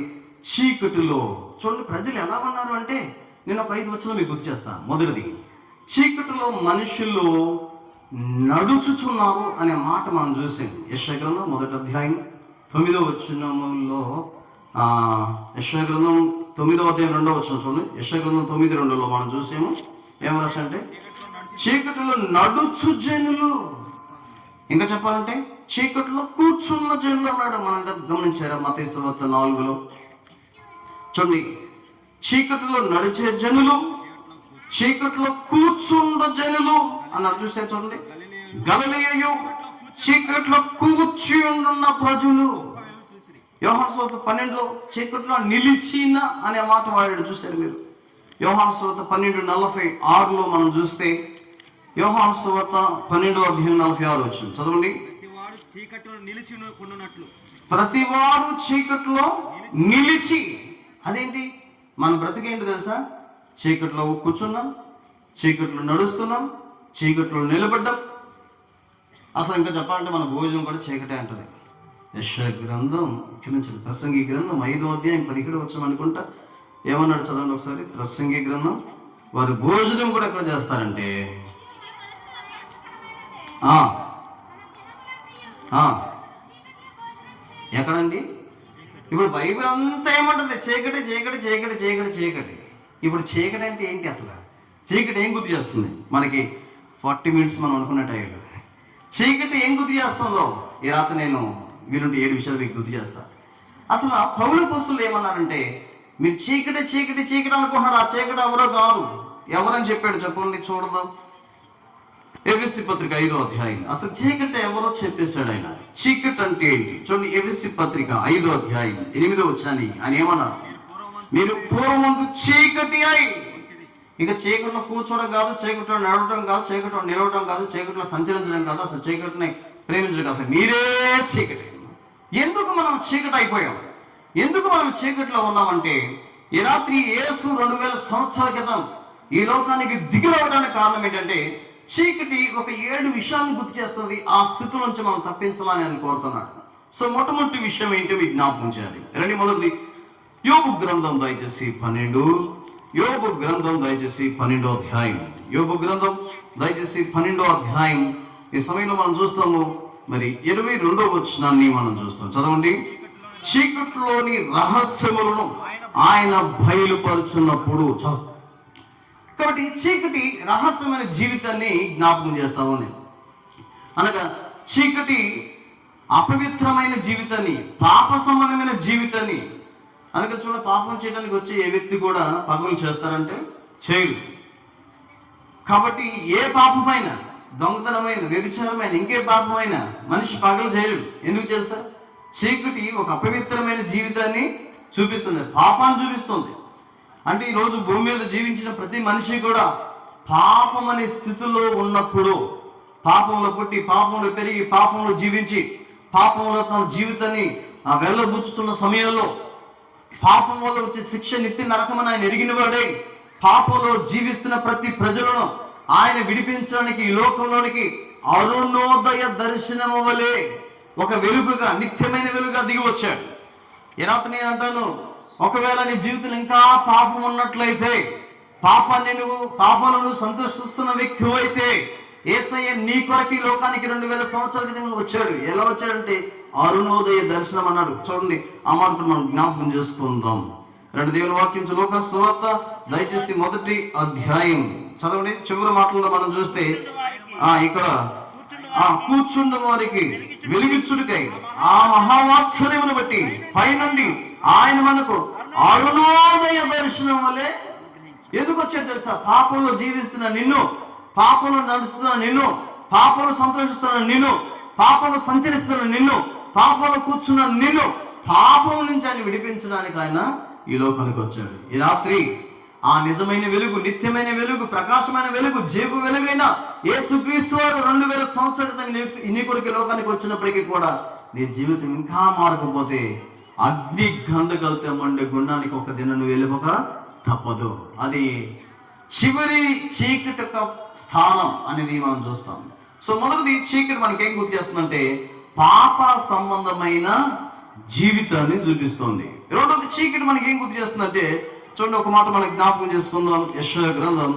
చీకటిలో. చూడండి ప్రజలు ఎలా ఉన్నారు అంటే, నేను ఒక 5 వచనాలు మీకు గుర్తు చేస్తాను. మొదటిది, చీకటిలో మనుషులు నడుచుచున్నారు అనే మాట మనం చూసాం. యెషయా గ్రంథం 1వ అధ్యాయం 9వ వచనంలో, యెషయా గ్రంథం 9వ అధ్యాయం 2వ వచనం చూడండి. యెషయా గ్రంథం 9:2లో మనం చూసాము. ఏం రాసి అంటే చీకటిలో నడుచు జనులు. ఇంకా చెప్పాలంటే చీకటిలో కూర్చున్న జనులు అన్నాడు. మనందరూ గమనించారా? మత్తయి సువార్త 4లో చూడండి, చీకటిలో నడిచే జనులు, చీకటిలో కూర్చున్న జనులు అన్నారు. చూసారు చూడండి, గలిలయయు చీకటిలో కూర్చి ఉన్న ప్రజలు. యోహాను సువార్త 12లో చీకటిలో నిలిచిన అనే మాట వాడాడు. చూశారు మీరు? యోహాను సువార్త 12:46లో మనం చూస్తే, యోహాను సువార్త 12వ అధ్యాయం 46 వచ్చింది. చదవండి. ప్రతివాడు చీకటిలో నిలిచి. అదేంటి? మన బ్రతికేంటి తెలుసా? చీకటిలో కూర్చున్నాం, చీకటిలో నడుస్తున్నాం, చీకటిలో నిలబడ్డాం. అసలు ఇంకా చెప్పాలంటే మన భోజనం కూడా చీకటే అంటది. యెషయా గ్రంథం, క్షమించండి, ప్రసంగి గ్రంథం 5వ అధ్యాయం 17 వచ్చాం అనుకుంటా. ఏమన్నాడు చదవండి ఒకసారి. ప్రసంగి గ్రంథం, వారు భోజనం కూడా ఎక్కడ చేస్తారంటే ఎక్కడండి? ఇప్పుడు బైబిల్ అంతా ఏమంటుంది? చీకటి చీకటి చీకటి చీకటి చీకటి. ఇప్పుడు చీకటి అంటే ఏంటి? అసలు చీకటి ఏం గుర్తు చేస్తుంది మనకి? 40 మినిట్స్ మనం అనుకున్న టైంలో చీకటి ఏం గుర్తు చేస్తుందో ఈ రాత్రి నేను వీలుంటే 7 విషయాలు మీకు గుర్తు చేస్తా. అసలు ఆ పౌలు అపోస్తలులు ఏమన్నారంటే, మీరు చీకటి చీకటి చీకటి అనుకుంటున్నారు, ఆ చీకటి ఎవరో కాదు. ఎవరని చెప్పాడు చెప్పండి, చూడదాం. ఎఫెసీ పత్రిక 5వ అధ్యాయం. అసలు చీకటి ఎవరో చెప్పేశాడు ఆయన. చీకటి అంటే ఏంటి చూడండి. ఎఫెసీ పత్రిక 5వ అధ్యాయం 8వ వచనాన్ని ఆయన ఏమన్నారు, మీరు పూర్వమందు చీకటి అయి. ఇక చీకట్లో కూర్చోవడం కాదు, చీకట్లో నడవడం కాదు, చీకట్లో నిలవడం కాదు, చీకట్లో సంచరించడం కాదు, అసలు చీకటిని ప్రేమించడం కాదు, మీరే చీకటి. ఎందుకు మనం చీకటి అయిపోయాం? ఎందుకు మనం చీకట్లో ఉన్నామంటే, ఈ రాత్రి యేసు 2000 సంవత్సరాల క్రితం ఈ లోకానికి దిగిరవడానికి కారణం ఏంటంటే, చీకటి ఒక 7 విషయాలను గుర్తు చేస్తుంది. ఆ స్థితి నుంచి మనం తప్పించాలని ఆయన కోరుతున్నాడు. సో మొట్టమొదటి విషయం ఏంటో మీకు జ్ఞాపకం చేయాలి. మొదటిది యోబు గ్రంథం దయచేసి 12. యోబు గ్రంథం దయచేసి 12వ అధ్యాయం. యోబు గ్రంథం దయచేసి 12వ అధ్యాయం. ఈ సమయంలో మనం చూస్తాము మరి 22వ వచనాన్ని మనం చూస్తాం. చదవండి. చీకట్లోని రహస్యములను ఆయన బయలుపరుచున్నప్పుడు. కాబట్టి చీకటి రహస్యమైన జీవితాన్ని జ్ఞాపకం చేస్తాము నేను. అనగా చీకటి అపవిత్రమైన జీవితాన్ని, పాప సంబంధమైన జీవితాన్ని. అందుకే చూడ, పాపం చేయడానికి వచ్చి ఏ వ్యక్తి కూడా పాపం చేస్తారంటే చేయరు. కాబట్టి ఏ పాపమైన, దొంగతనమైన, వ్యభిచారమైన, ఇంకే పాపమైన మనిషి పగలు చేయడు. ఎందుకు తెలుసా? చీకటి ఒక అపవిత్రమైన జీవితాన్ని చూపిస్తుంది, పాపాన్ని చూపిస్తుంది. అంటే ఈరోజు భూమి మీద జీవించిన ప్రతి మనిషి కూడా పాపం అనే స్థితిలో ఉన్నప్పుడు, పాపంలో పుట్టి, పాపంలో పెరిగి, పాపంలో జీవించి, పాపంలో తన జీవితాన్ని వెళ్ళబుచ్చుతున్న సమయంలో, పాపం వల్ల వచ్చే శిక్ష నిత్య నరకమని ఆయన ఎరిగిన వాడే, పాపంలో జీవిస్తున్న ప్రతి ప్రజలను ఆయన విడిపించడానికి ఈ లోకంలోనికి అరుణోదయ దర్శనము వలె ఒక వెలుగుగా, నిత్యమైన వెలుగుగా దిగి వచ్చాడు. ఈ రాత్రి నేను అంటాను, ఒకవేళ నీ జీవితంలో ఇంకా పాపం ఉన్నట్లయితే, పాపంలో సంతోషిస్తున్న వ్యక్తి అయితే, యేసయ్య నీ కొరకు ఈ లోకానికి 2000 సంవత్సరాల క్రితం వచ్చాడు. ఎలా వచ్చాడంటే అరుణోదయ దర్శనం అన్నాడు. చూడండి, ఆ మాట మనం జ్ఞాపకం చేసుకుందాం. దేవుని వాక్యం లూకా సువార్త దయచేసి 1వ అధ్యాయం చదవండి. చివరి మాటల్లో మనం చూస్తే ఇక్కడ కూర్చున్న వారికి వెలిగించుడికై ఆ మహావాత్సల్యమును బట్టి పైనుండి ఆయన మనకు అరుణోదయ దర్శనం వలె ఎందుకు వచ్చాడు తెలుసా? పాపంలో జీవిస్తున్న నిన్ను, పాపంలో నడుస్తున్న నిన్ను, పాపంలో సంతోషిస్తున్న నిన్ను, పాపంలో సంచరిస్తున్న నిన్ను, పాపంలో కూర్చున్న నిన్ను, పాపం నుంచి ఆయన విడిపించడానికి ఆయన ఈ లోకానికి వచ్చాడు. ఈ రాత్రి ఆ నిజమైన వెలుగు, నిత్యమైన వెలుగు, ప్రకాశమైన వెలుగు, జీవ వెలుగైన యేసుక్రీస్తు వారు 2000 సంవత్సరాల క్రితం నీ కొరకు లోకానికి వచ్చినప్పటికీ కూడా నీ జీవితం ఇంకా మారకపోతే, అగ్ని గంధకలతో మండే గుండానికి ఒక దినం నువ్వు వెళ్ళిపోక తప్పదు. అది చివరి చీకటి యొక్క స్థానం అనేది మనం చూస్తాం. సో మొదటిది, చీకటి మనకేం గుర్తు చేస్తుందంటే పాప సంబంధమైన జీవితాన్ని చూపిస్తుంది. రెండోది, చీకటి మనకి ఏం గుర్తు చేస్తుందంటే, చూడండి ఒక మాట మనకి జ్ఞాపకం చేసుకుందాం. యెషయా గ్రంథం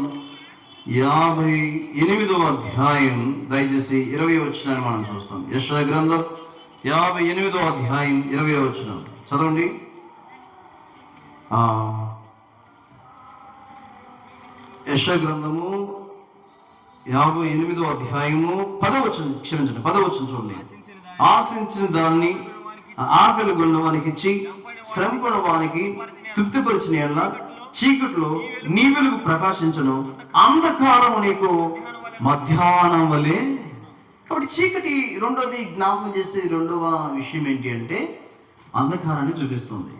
58వ అధ్యాయం దయచేసి 20వ వచనాన్ని మనం చూస్తాం. యెషయా గ్రంథం 58వ అధ్యాయం 20వ వచనం చదవండి. యెషయా గ్రంథము 58వ అధ్యాయము 10వ వచనం, క్షమించండి 10వ వచనం చూడండి. ఆశించిన దాన్ని ఆకలి గొన్నవానికి ఇచ్చి శ్రమపడిన వానికి తృప్తిపరిచిన ఎడల చీకట్లో నీ వెలుగు ప్రకాశించను, అంధకారం నీకు మధ్యాహ్నం వలె. కాబట్టి చీకటి రెండోది జ్ఞాపకం చేసే రెండవ విషయం ఏంటి అంటే అంధకారాన్ని చూపిస్తుంది,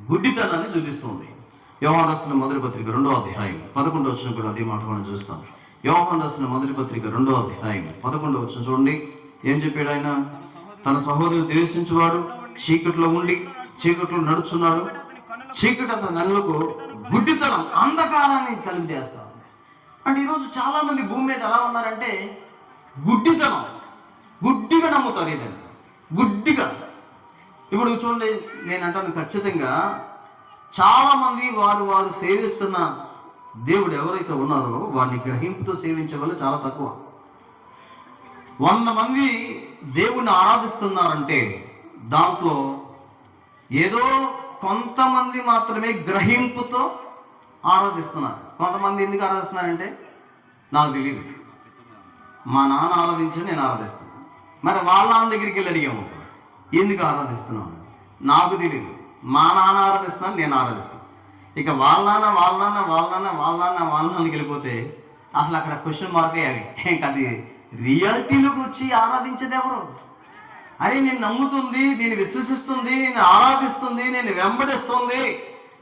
గుడ్డితనాన్ని చూపిస్తుంది. యోహాను రాసిన మొదటి పత్రిక 2వ అధ్యాయం 11వ వచనం కూడా అదే మాట మనం చూస్తాం. యోహాను రాసిన మొదటి పత్రిక 2వ అధ్యాయం 11వ వచనం చూడండి. ఏం చెప్పాడు ఆయన? తన సహోదరుడు ద్వేషించువాడు చీకట్లో ఉండి చీకట్లో నడుచున్నాడు, చీకటి అతని కళ్ళకు గుడ్డితనం, అంధకారాన్ని కలిగి చేస్తాడు. అంటే ఈరోజు చాలా మంది భూమి మీద ఎలా ఉన్నారంటే గుడ్డితనం, గుడ్డిగా నమ్ముతారు. ఏదైనా గుడ్డిగా. ఇప్పుడు చూడండి, నేను అంటాను ఖచ్చితంగా చాలా మంది వారు సేవిస్తున్న దేవుడు ఎవరైతే ఉన్నారో వారిని గ్రహింపుతో సేవించే వాళ్ళు చాలా తక్కువ. 100 మంది దేవుణ్ణి ఆరాధిస్తున్నారంటే దాంట్లో ఏదో కొంతమంది మాత్రమే గ్రహింపుతో ఆరాధిస్తున్నారు. కొంతమంది ఎందుకు ఆరాధిస్తున్నారంటే నాకు తెలియదు, మా నాన్న ఆరాధించి నేను ఆరాధిస్తున్నాను. మరి వాళ్ళ నాన్న దగ్గరికి వెళ్ళి అడిగాము, ఎందుకు ఆరాధిస్తున్నాను? నాకు తెలియదు. మా నాన్న ఆరాధిస్తాను, నేను ఆరాధిస్తాను. ఇక వాళ్ళ నాన్నకి వెళ్ళిపోతే అసలు అక్కడ క్వశ్చన్ మార్క్ అయ్యాలి. ఇంకా అది రియాలిటీలోకి వచ్చి ఆరాధించేది ఎవరు? అరే నేను నమ్ముతుంది, నేను విశ్వసిస్తుంది, నేను ఆరాధిస్తుంది, నేను వెంబడిస్తుంది,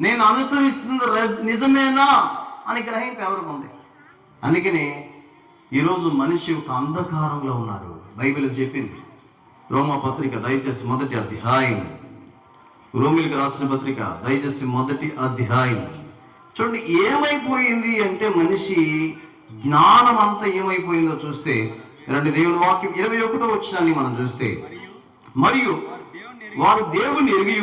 నేను అనుసరిస్తుంది నిజమేనా అని గ్రహింపు ఎవరికి ఉంది? అందుకని ఈరోజు మనిషి ఒక అంధకారంలో ఉన్నారు. బైబిల్ చెప్పింది. రోమా పత్రిక దయచేసి 1వ అధ్యాయం, రోమిలకు రాసిన పత్రిక దయచేసి 1వ అధ్యాయం చూడండి. ఏమైపోయింది అంటే మనిషి జ్ఞానం అంతా ఏమైపోయిందో చూస్తే రండి. దేవుని వాక్యం 21వ వచనాన్ని మనం చూస్తే, మరియు వారు దేవుని ఎరిగి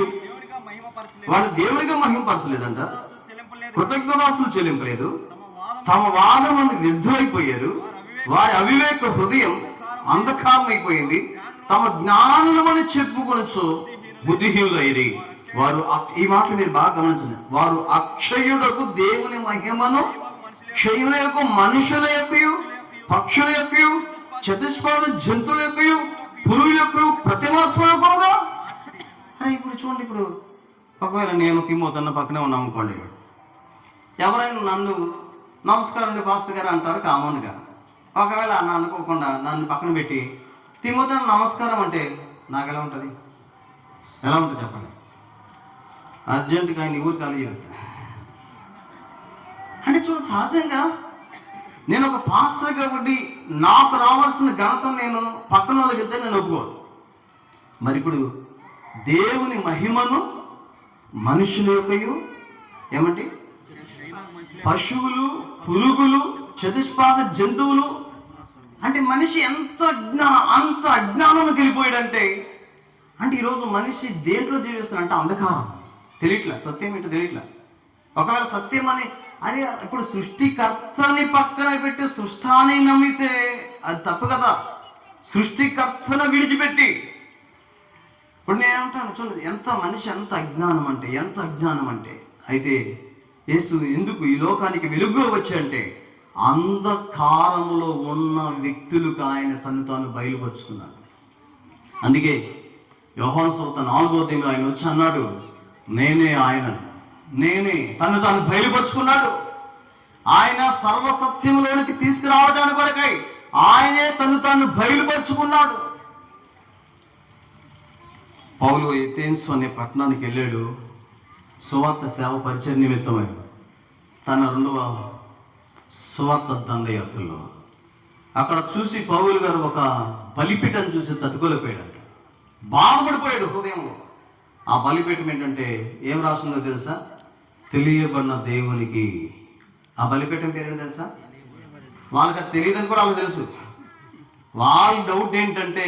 వాడు దేవునిగా మహిమపరచలేదంట, కృతజ్ఞతాస్తులు చెల్లింపలేదు, తమ వాదమును విరుద్ధమైపోయారు, వారి అవివేక హృదయం అంధకారం అయిపోయింది, తమ జ్ఞానమని చెప్పుకొనొచ్చు బుద్ధిహీనులైరి. వారు ఈ మాటలు మీరు బాగా గమనించండి. వారు అక్షయుడకు దేవుని మహిమను క్షయుల యొక్క మనుషుల యొక్క పక్షుల యొక్క చతుష్పాద జంతువుల యొక్క పురుగుల యొక్క ప్రతిమా స్వరూపంగా. అరే ఇప్పుడు చూడండి, ఇప్పుడు ఒకవేళ నేను తిమ్మోతన్న పక్కనే ఉన్నాం అనుకోండి, ఎవరైనా నన్ను నమస్కారం పాస్టర్ గారు అంటారు కామన్గా. ఒకవేళ అన్న అనుకోకుండా నన్ను పక్కన పెట్టి తిమ్మోతన్న నమస్కారం అంటే నాకు ఎలా ఉంటుంది? ఎలా ఉంటుంది చెప్పండి? అర్జెంటుగా ఆయన ఊరికి కలిగి అంటే చూడు, సహజంగా నేను ఒక పాస్టర్ కాబట్టి నాకు రావాల్సిన ఘనత నేను పక్కన వాళ్ళకి వెళ్తే నేను ఒప్పుకోను. మరి ఇప్పుడు దేవుని మహిమను మనుషుల యొక్క ఏమంటే పశువులు, పురుగులు, చతుష్పాద జంతువులు అంటే మనిషి అంత అజ్ఞానంలోకి వెళ్ళిపోయాడంటే, అంటే ఈరోజు మనిషి దేంట్లో జీవిస్తున్నాడు అంటే అంధకారం. తెలియట్లా, సత్యం ఏంటో తెలియట్లా. ఒకవేళ సత్యం అని అరే ఇప్పుడు సృష్టికర్తని పక్కన పెట్టి సృష్టాన్ని నమ్మితే అది తప్పు కదా. సృష్టికర్తను విడిచిపెట్టి ఇప్పుడు నేనేమంటాను చూడండి, ఎంత మనిషి ఎంత అజ్ఞానం అంటే అయితే యేసు ఎందుకు ఈ లోకానికి వెలుగు వచ్చి అంటే అంధకారములో ఉన్న వ్యక్తులకు ఆయన తను తాను బయలుపరుచుకున్నాడు. అందుకే యోహాను సువార్త 4వ అధ్యాయంలో ఆయన వచ్చి అన్నాడు, నేనే తను తాను బయలుపరుచుకున్నాడు. ఆయన సర్వసత్యంలోనికి తీసుకురావడానికి కొరకై ఆయనే తను తాను బయలుపరుచుకున్నాడు. పౌలు ఎథెన్స్ అనే పట్టణానికి వెళ్ళాడు సువార్త సేవ పరిచయ నిమిత్తమై. తన 2వ సువార్త దండయాత్రలో అక్కడ చూసి పౌలు గారు ఒక బలిపీఠం చూసి తట్టుకోలేకపోయాడంట. బాధపడిపోయాడు హృదయంలో. ఆ బలిపీఠం ఏంటంటే ఏం రాస్తుందో తెలుసా? తెలియబడిన దేవునికి. ఆ బలిపీఠం పేరు తెలుసా? వాళ్ళకి అది తెలియదని కూడా వాళ్ళకి తెలుసు. వాళ్ళ డౌట్ ఏంటంటే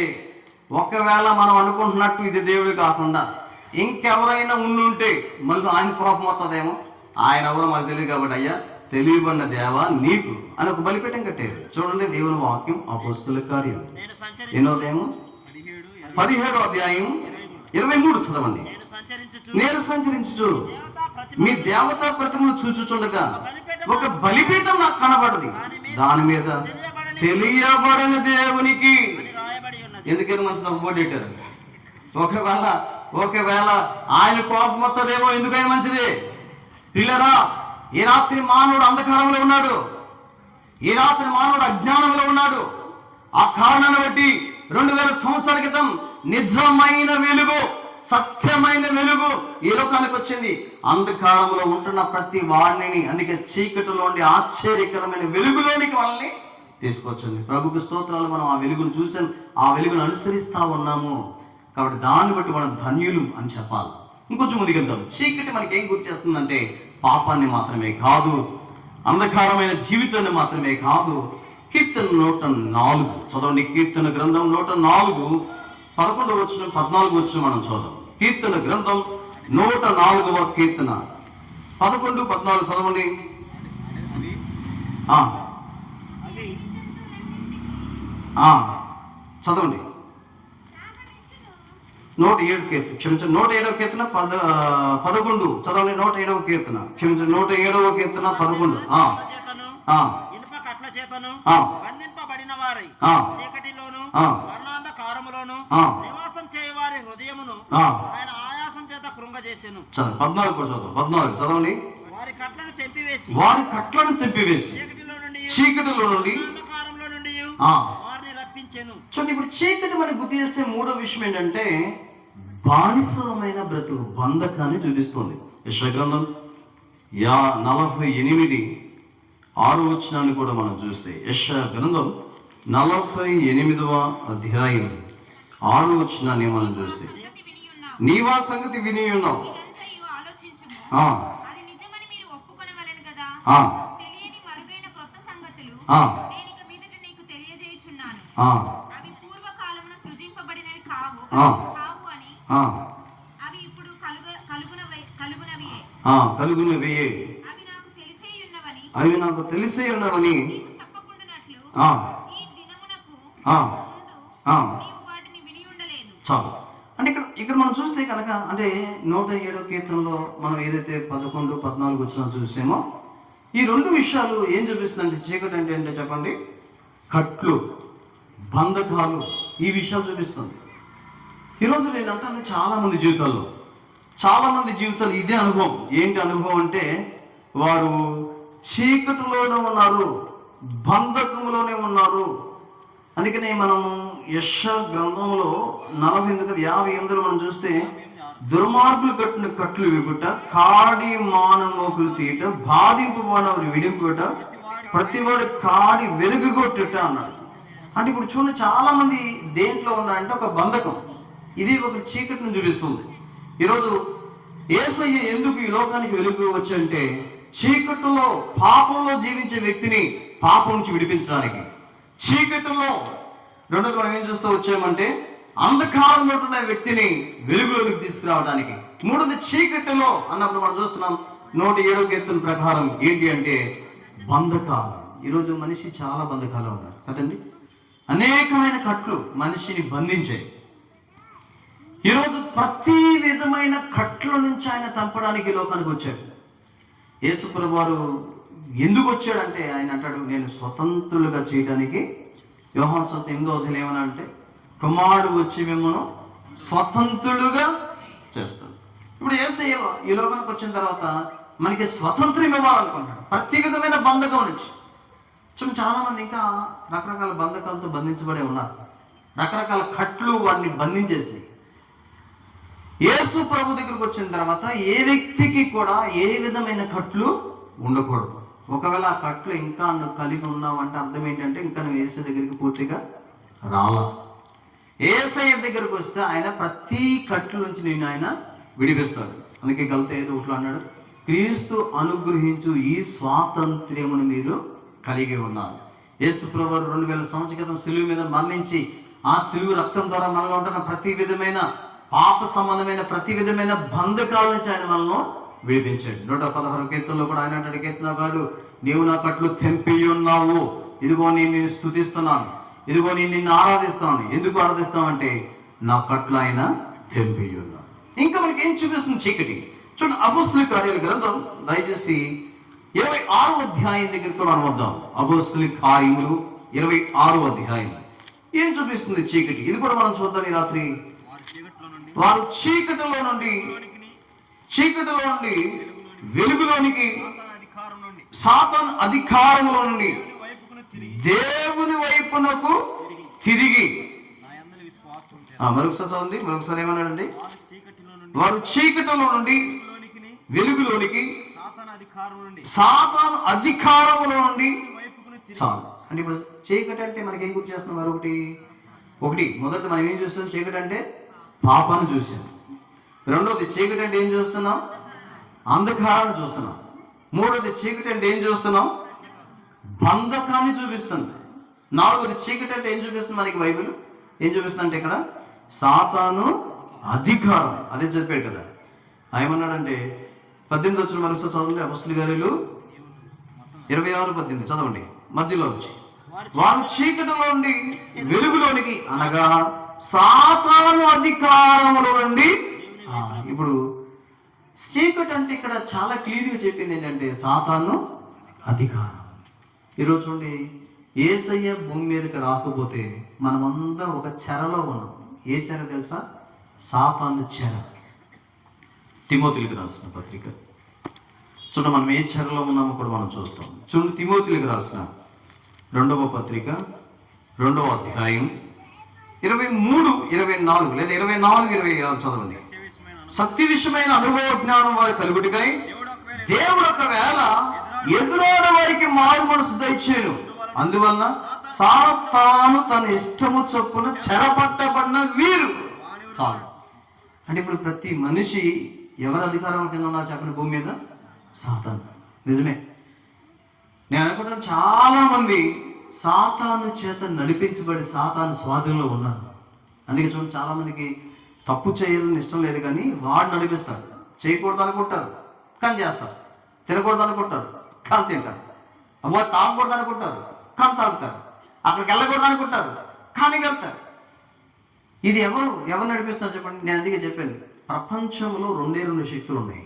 ఒకవేళ మనం అనుకుంటున్నట్టు ఇది దేవుడు కాకుండా ఇంకెవరైనా ఉండుంటే మళ్ళీ ఆయన కోపం వస్తుందేమో. ఆయన ఎవరో మాకు తెలియదు కాబట్టి అయ్యా తెలియబడిన దేవా నీకు అని ఒక బలిపీఠం కట్టారు. చూడండి దేవుని వాక్యం అపోస్తలుల కార్యం 8వ అధ్యాయం 17వ అధ్యాయం 23 చదవండి. నేను సంచరించుచు మీ దేవతా ప్రతిమను చూచుచుండగా ఒక బలిపీఠం నాకు కనబడది, దాని మీద తెలియబడిన దేవునికి. ఎందుకని మంచిది ఒక బోర్డు పెట్టారు. ఒకవేళ ఆయన కోపం వస్తుందేమో, ఎందుకని మంచిది పిల్లరా. ఈ రాత్రి మానవుడు అంధకారంలో ఉన్నాడు, ఈ రాత్రి మానవుడు అజ్ఞానంలో ఉన్నాడు. ఆ కారణాన్ని బట్టి 2000 సంవత్సరాల క్రితం నిజమైన వెలుగు, సత్యమైన వెలుగు ఈ లోకానికి వచ్చింది. అంధకారంలో ఉంటున్న ప్రతి వాడిని, అందుకే చీకటిలో ఉండి ఆశ్చర్యకరమైన వెలుగులోనికి వాళ్ళని తీసుకొచ్చింది. ప్రభుకు స్తోత్రాలు. మనం ఆ వెలుగును చూసాం, ఆ వెలుగును అనుసరిస్తా ఉన్నాము కాబట్టి దాన్ని బట్టి మనం ధన్యులు అని చెప్పాలి. ఇంకొంచెం ముందుకెళ్తాం. చీకటి మనకి ఏం గుర్తు చేస్తుందంటే పాపాన్ని మాత్రమే కాదు, అంధకారమైన జీవితాన్ని మాత్రమే కాదు. కీర్తన 104 చదవండి. కీర్తన గ్రంథం 104 11వ వచనం 14వ వచనం మనం చూద్దాం. కీర్తన గ్రంథం 104వ కీర్తన 11, 14 చదవండి. చదవండి. 107 కీర్తన క్షమించండి. 107వ కీర్తన 11 చదవండి. 107వ కీర్తన క్షమించండి. 107వ కీర్తన 11. బంధింపబడిన వారై చీకటిలోను వర్ణాంధకారములోను నివాసం చేయవారి హృదయమును ఆయన ఆయాసం చేత కృంగజేసెను. చదువు 14 కూడా చదువు. 14 చదవండి. వారి కట్లను తెంపివేసి చీకటిలో నుండి అంధకారంలో నుండి వారిని రప్పించెను. చూడండి, ఇప్పుడు చీకటి మనకు గుర్తు చేసే మూడో విషయం ఏంటంటే బానిసమైన బ్రతుకు, బంధకాన్ని చూపిస్తుంది. యెషయా గ్రంథం 48:6 కూడా మనం చూస్తే, యెషయా గ్రంథం 48వ అధ్యాయం 6 మనం చూస్తే, నీవా సంగతి విని ఉన్నావు, కలుగునవే, అవి నాకు తెలిసే ఉన్నవని చాలు. అంటే ఇక్కడ మనం చూస్తే కనుక, అంటే 107వ కీర్తనలో మనం ఏదైతే 11, 14 వచ్చినా చూసామో, ఈ రెండు విషయాలు ఏం చూపిస్తుందంటే, చీకటి అంటే చెప్పండి, కట్లు, బంధకాలు, ఈ విషయాలు చూపిస్తుంది. ఈరోజు నేను అంటాను, చాలా మంది జీవితాలు ఇదే అనుభవం. ఏంటి అనుభవం అంటే, వారు చీకటిలోనే ఉన్నారు, బంధకంలోనే ఉన్నారు. అందుకనే మనము యెషయా గ్రంథంలో 48:58 మనం చూస్తే, దుర్మార్గులు కట్టిన కట్లు విపుట, కాడి మానమోకులు తీయట, బాధింపు వాడు విడింపుట, ప్రతివాడు కాడి వెలుగుగొట్టుట అన్నాడు. అంటే ఇప్పుడు చూడండి, చాలా మంది దేంట్లో ఉన్నారంటే ఒక బంధకం. ఇది ఒక చీకటిని చూపిస్తుంది. ఈరోజు యేసయ్య ఎందుకు ఈ లోకానికి వెలుగు వచ్చంటే, చీకటిలో పాపంలో జీవించే వ్యక్తిని పాపం నుంచి విడిపించడానికి. చీకటిలో రెండోది మనం ఏం చూస్తూ వచ్చామంటే, అంధకారంలో ఉన్న వ్యక్తిని వెలుగులోకి తీసుకురావడానికి. మూడోది చీకటిలో అన్నప్పుడు మనం చూస్తున్నాం 107వ కీర్తన ప్రకారం ఏంటి అంటే బంధకాలు. ఈరోజు మనిషి చాలా బంధకాలు ఉన్నారు కదండి. అనేకమైన కట్లు మనిషిని బంధించాయి. ఈరోజు ప్రతి విధమైన కట్ల నుంచి ఆయన తంపడానికి లోకానికి వచ్చాడు. యేసుప్రభువు వారు ఎందుకు వచ్చాడంటే, ఆయన అంటాడు, నేను స్వతంత్రులుగా చేయడానికి. యోహాను సువార్త 8వ అధ్యాయం ఏమన్నా అంటే, కుమారుడు వచ్చి మిమ్మల్ని స్వతంత్రులుగా చేస్తాడు. ఇప్పుడు యేసయ్య ఈ లోకానికి వచ్చిన తర్వాత మనకి స్వతంత్రం ఇవ్వాలనుకుంటాడు ప్రతి విధమైన బంధకం నుంచి. చాలా మంది ఇంకా రకరకాల బంధకాలతో బంధించబడే ఉన్నారు. రకరకాల కట్లు వారిని బంధించేసి, యేసు ప్రభు దగ్గరికి వచ్చిన తర్వాత ఏ వ్యక్తికి కూడా ఏ విధమైన కట్లు ఉండకూడదు. ఒకవేళ ఆ కట్లు ఇంకా నువ్వు కలిగి ఉన్నావంటే అర్థం ఏంటంటే, ఇంకా నువ్వు యేసు దగ్గరికి పూర్తిగా రాలా. యేసయ్య దగ్గరికి వస్తే ఆయన ప్రతి కట్ల నుంచి నేను ఆయన విడిపిస్తాడు. అందుకే గలతీ 5:1 అన్నాడు, క్రీస్తు అనుగ్రహించు ఈ స్వాతంత్ర్యమును మీరు కలిగి ఉన్నారు. యేసు ప్రభు 2000 సంవత్సరాల క్రితం సిలువ మీద మరణించి, ఆ సిలువ రక్తం ద్వారా మనలో ఉంటున్న ప్రతి విధమైన పాప సంబంధమైన ప్రతి విధమైన బంధకాల నుంచి ఆయన మనల్ని విడిపించాడు. 116వ కీర్తనలో కూడా ఆయన అంటాడు, కీర్తనకారుడు, నీవు నా కట్లు తెంపి ఉన్నావు, ఇదిగో నేను నిన్ను స్తుతిస్తున్నాను, ఇదిగో నేను నిన్ను ఆరాధిస్తున్నాను. ఎందుకు ఆరాధిస్తామంటే నా కట్లు ఆయన తెంపి ఉన్నాను. ఇంకా మనకి ఏం చూపిస్తుంది చీకటి? చూడండి, అపోస్తలుల కార్యాల గ్రంథం దయచేసి 26వ అధ్యాయం దగ్గరికి మనం వద్దాం. అపోస్తలుల కార్యములు 26వ అధ్యాయం ఏం చూపిస్తుంది చీకటి? ఇది కూడా మనం చూద్దాం ఈ రాత్రి. వారు చీకటిలో నుండి వెలుగులోనికి, సాతాను అధికారంలో నుండి దేవుని వైపునకు తిరిగి. మరొకసారి చదవండి, మరొకసారి ఏమన్నాడండి? వారు చీకటిలో నుండి వెలుగులోనికి, సాతాను అధికారంలో నుండి. చాలు. అంటే ఇప్పుడు చీకటి అంటే మనకి ఏం గుర్తు చేస్తున్నాం? ఒకటి మొదట మనం ఏం చూస్తాం? చీకటి అంటే పాపాన్ని చూసాం. రెండోది చీకటి అంటే ఏం చూస్తున్నాం? అంధకారాన్ని చూస్తున్నాం. మూడోది చీకటి అంటే ఏం చూస్తున్నాం? బంధకాన్ని చూపిస్తుంది. నాలుగోది చీకటి అంటే ఏం చూపిస్తుంది? మనకి బైబిల్ ఏం చూపిస్తుంది అంటే ఇక్కడ సాతాను అధికారం. అదే చెప్పాడు కదా. ఏమన్నాడంటే 18 వచ్చిన మరొకసారి చదవండి. అపోస్తలుల కార్యాలు 26:18 చదవండి. మధ్యలో వచ్చి వారు చీకటిలో నుండి వెలుగులోనికి, అనగా సాతాను అధికారంలో నుండి. ఇప్పుడు చీకటి అంటే ఇక్కడ చాలా క్లియర్గా చెప్పింది ఏంటంటే సాతాను అధికారం. ఈరోజు చూడండి, యేసయ్య భూమి మీదకి రాకపోతే మనమందరం ఒక చెరలో ఉన్నాం. ఏ చెర తెలుసా? సాతాను చెర. తిమోతిలకు రాసిన పత్రిక చూడండి, మనం ఏ చర్యలో ఉన్నామో కూడా మనం చూస్తాం. చూడండి, తిమోతిలకు రాసిన 2వ పత్రిక 2వ అధ్యాయం 23, 24 లేదా 24, 26 చదవండి. సత్య విషయమైన అనుభవ జ్ఞానం వారి కలుగుటికై దేవుడు ఒకవేళ ఎదురాడ వారికి మారు మనసు దయచేయను, అందువలన సాతాను తన ఇష్టము చొప్పున చెరపట్టబడిన వీరు చాలు. అంటే ఇప్పుడు ప్రతి మనిషి ఎవరి అధికారం కింద ఉన్నారు చెప్పండి భూమి మీద? సాతాను. నిజమే. నేను అనుకుంటున్నాను చాలా మంది సాతాను చేత నడిపించబడి సాతాను స్వాధీనంలో ఉన్నారు. అందుకే చూడండి, చాలా మందికి తప్పు చేయాలని ఇష్టం లేదు, కానీ వాడు నడిపిస్తాడు. చేయకూడదు అనుకుంటారు కానీ చేస్తారు, తినకూడదు అనుకుంటారు కానీ తింటారు, అమ్మో తాగకూడదు అనుకుంటారు కానీ తాగుతారు, అక్కడికి వెళ్ళకూడదు అనుకుంటారు కానీ వెళ్తారు. ఇది ఎవరు నడిపిస్తున్నారు చెప్పండి? నేను అందుకే చెప్పాను, ప్రపంచంలో 2 శక్తులు ఉన్నాయి.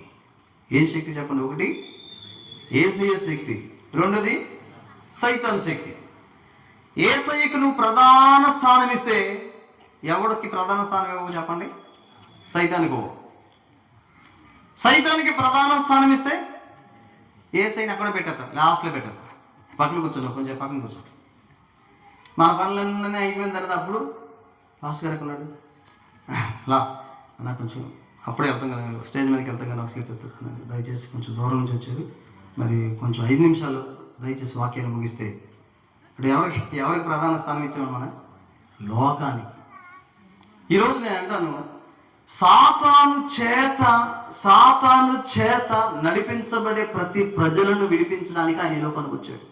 ఏ శక్తి చెప్పండి? ఒకటి యేసయ్య శక్తి, రెండోది సైతాన్ శక్తి. యేసయ్యకు నువ్వు ప్రధాన స్థానం ఇస్తే ఎవరికి ప్రధాన స్థానం ఇవ్వవు చెప్పండి? సైతానికి. సైతానికి ప్రధాన స్థానం ఇస్తే యేసయ్యని అక్కడ పెట్టేస్తారు, లాస్ట్లో పెట్టేస్తారు. పక్కన కూర్చోను, కొంచెం పక్కన కూర్చో. మన పనులన్నీ అయిపోయిన తర్వాత అప్పుడు లాస్ట్ గారు ఉన్నాడు లా అన్న కొంచెం అప్పుడే వెళ్తాం కదా, స్టేజ్ మీదకి వెళ్తాం కదా, స్లీప్ వస్తుంది, దయచేసి కొంచెం దూరం నుంచి వచ్చారు, మరి కొంచెం 5 నిమిషాలు దయచేసి వాక్యాన్ని ముగిస్తే. ఇప్పుడు ఎవరికి ప్రధాన స్థానం ఇచ్చాము? మన లోకానికి. ఈరోజు నేను అంటాను, సాతాను చేత నడిపించబడే ప్రతి ప్రజలను విడిపించడానికి ఆయన ఈ లోకానికి వచ్చాడు.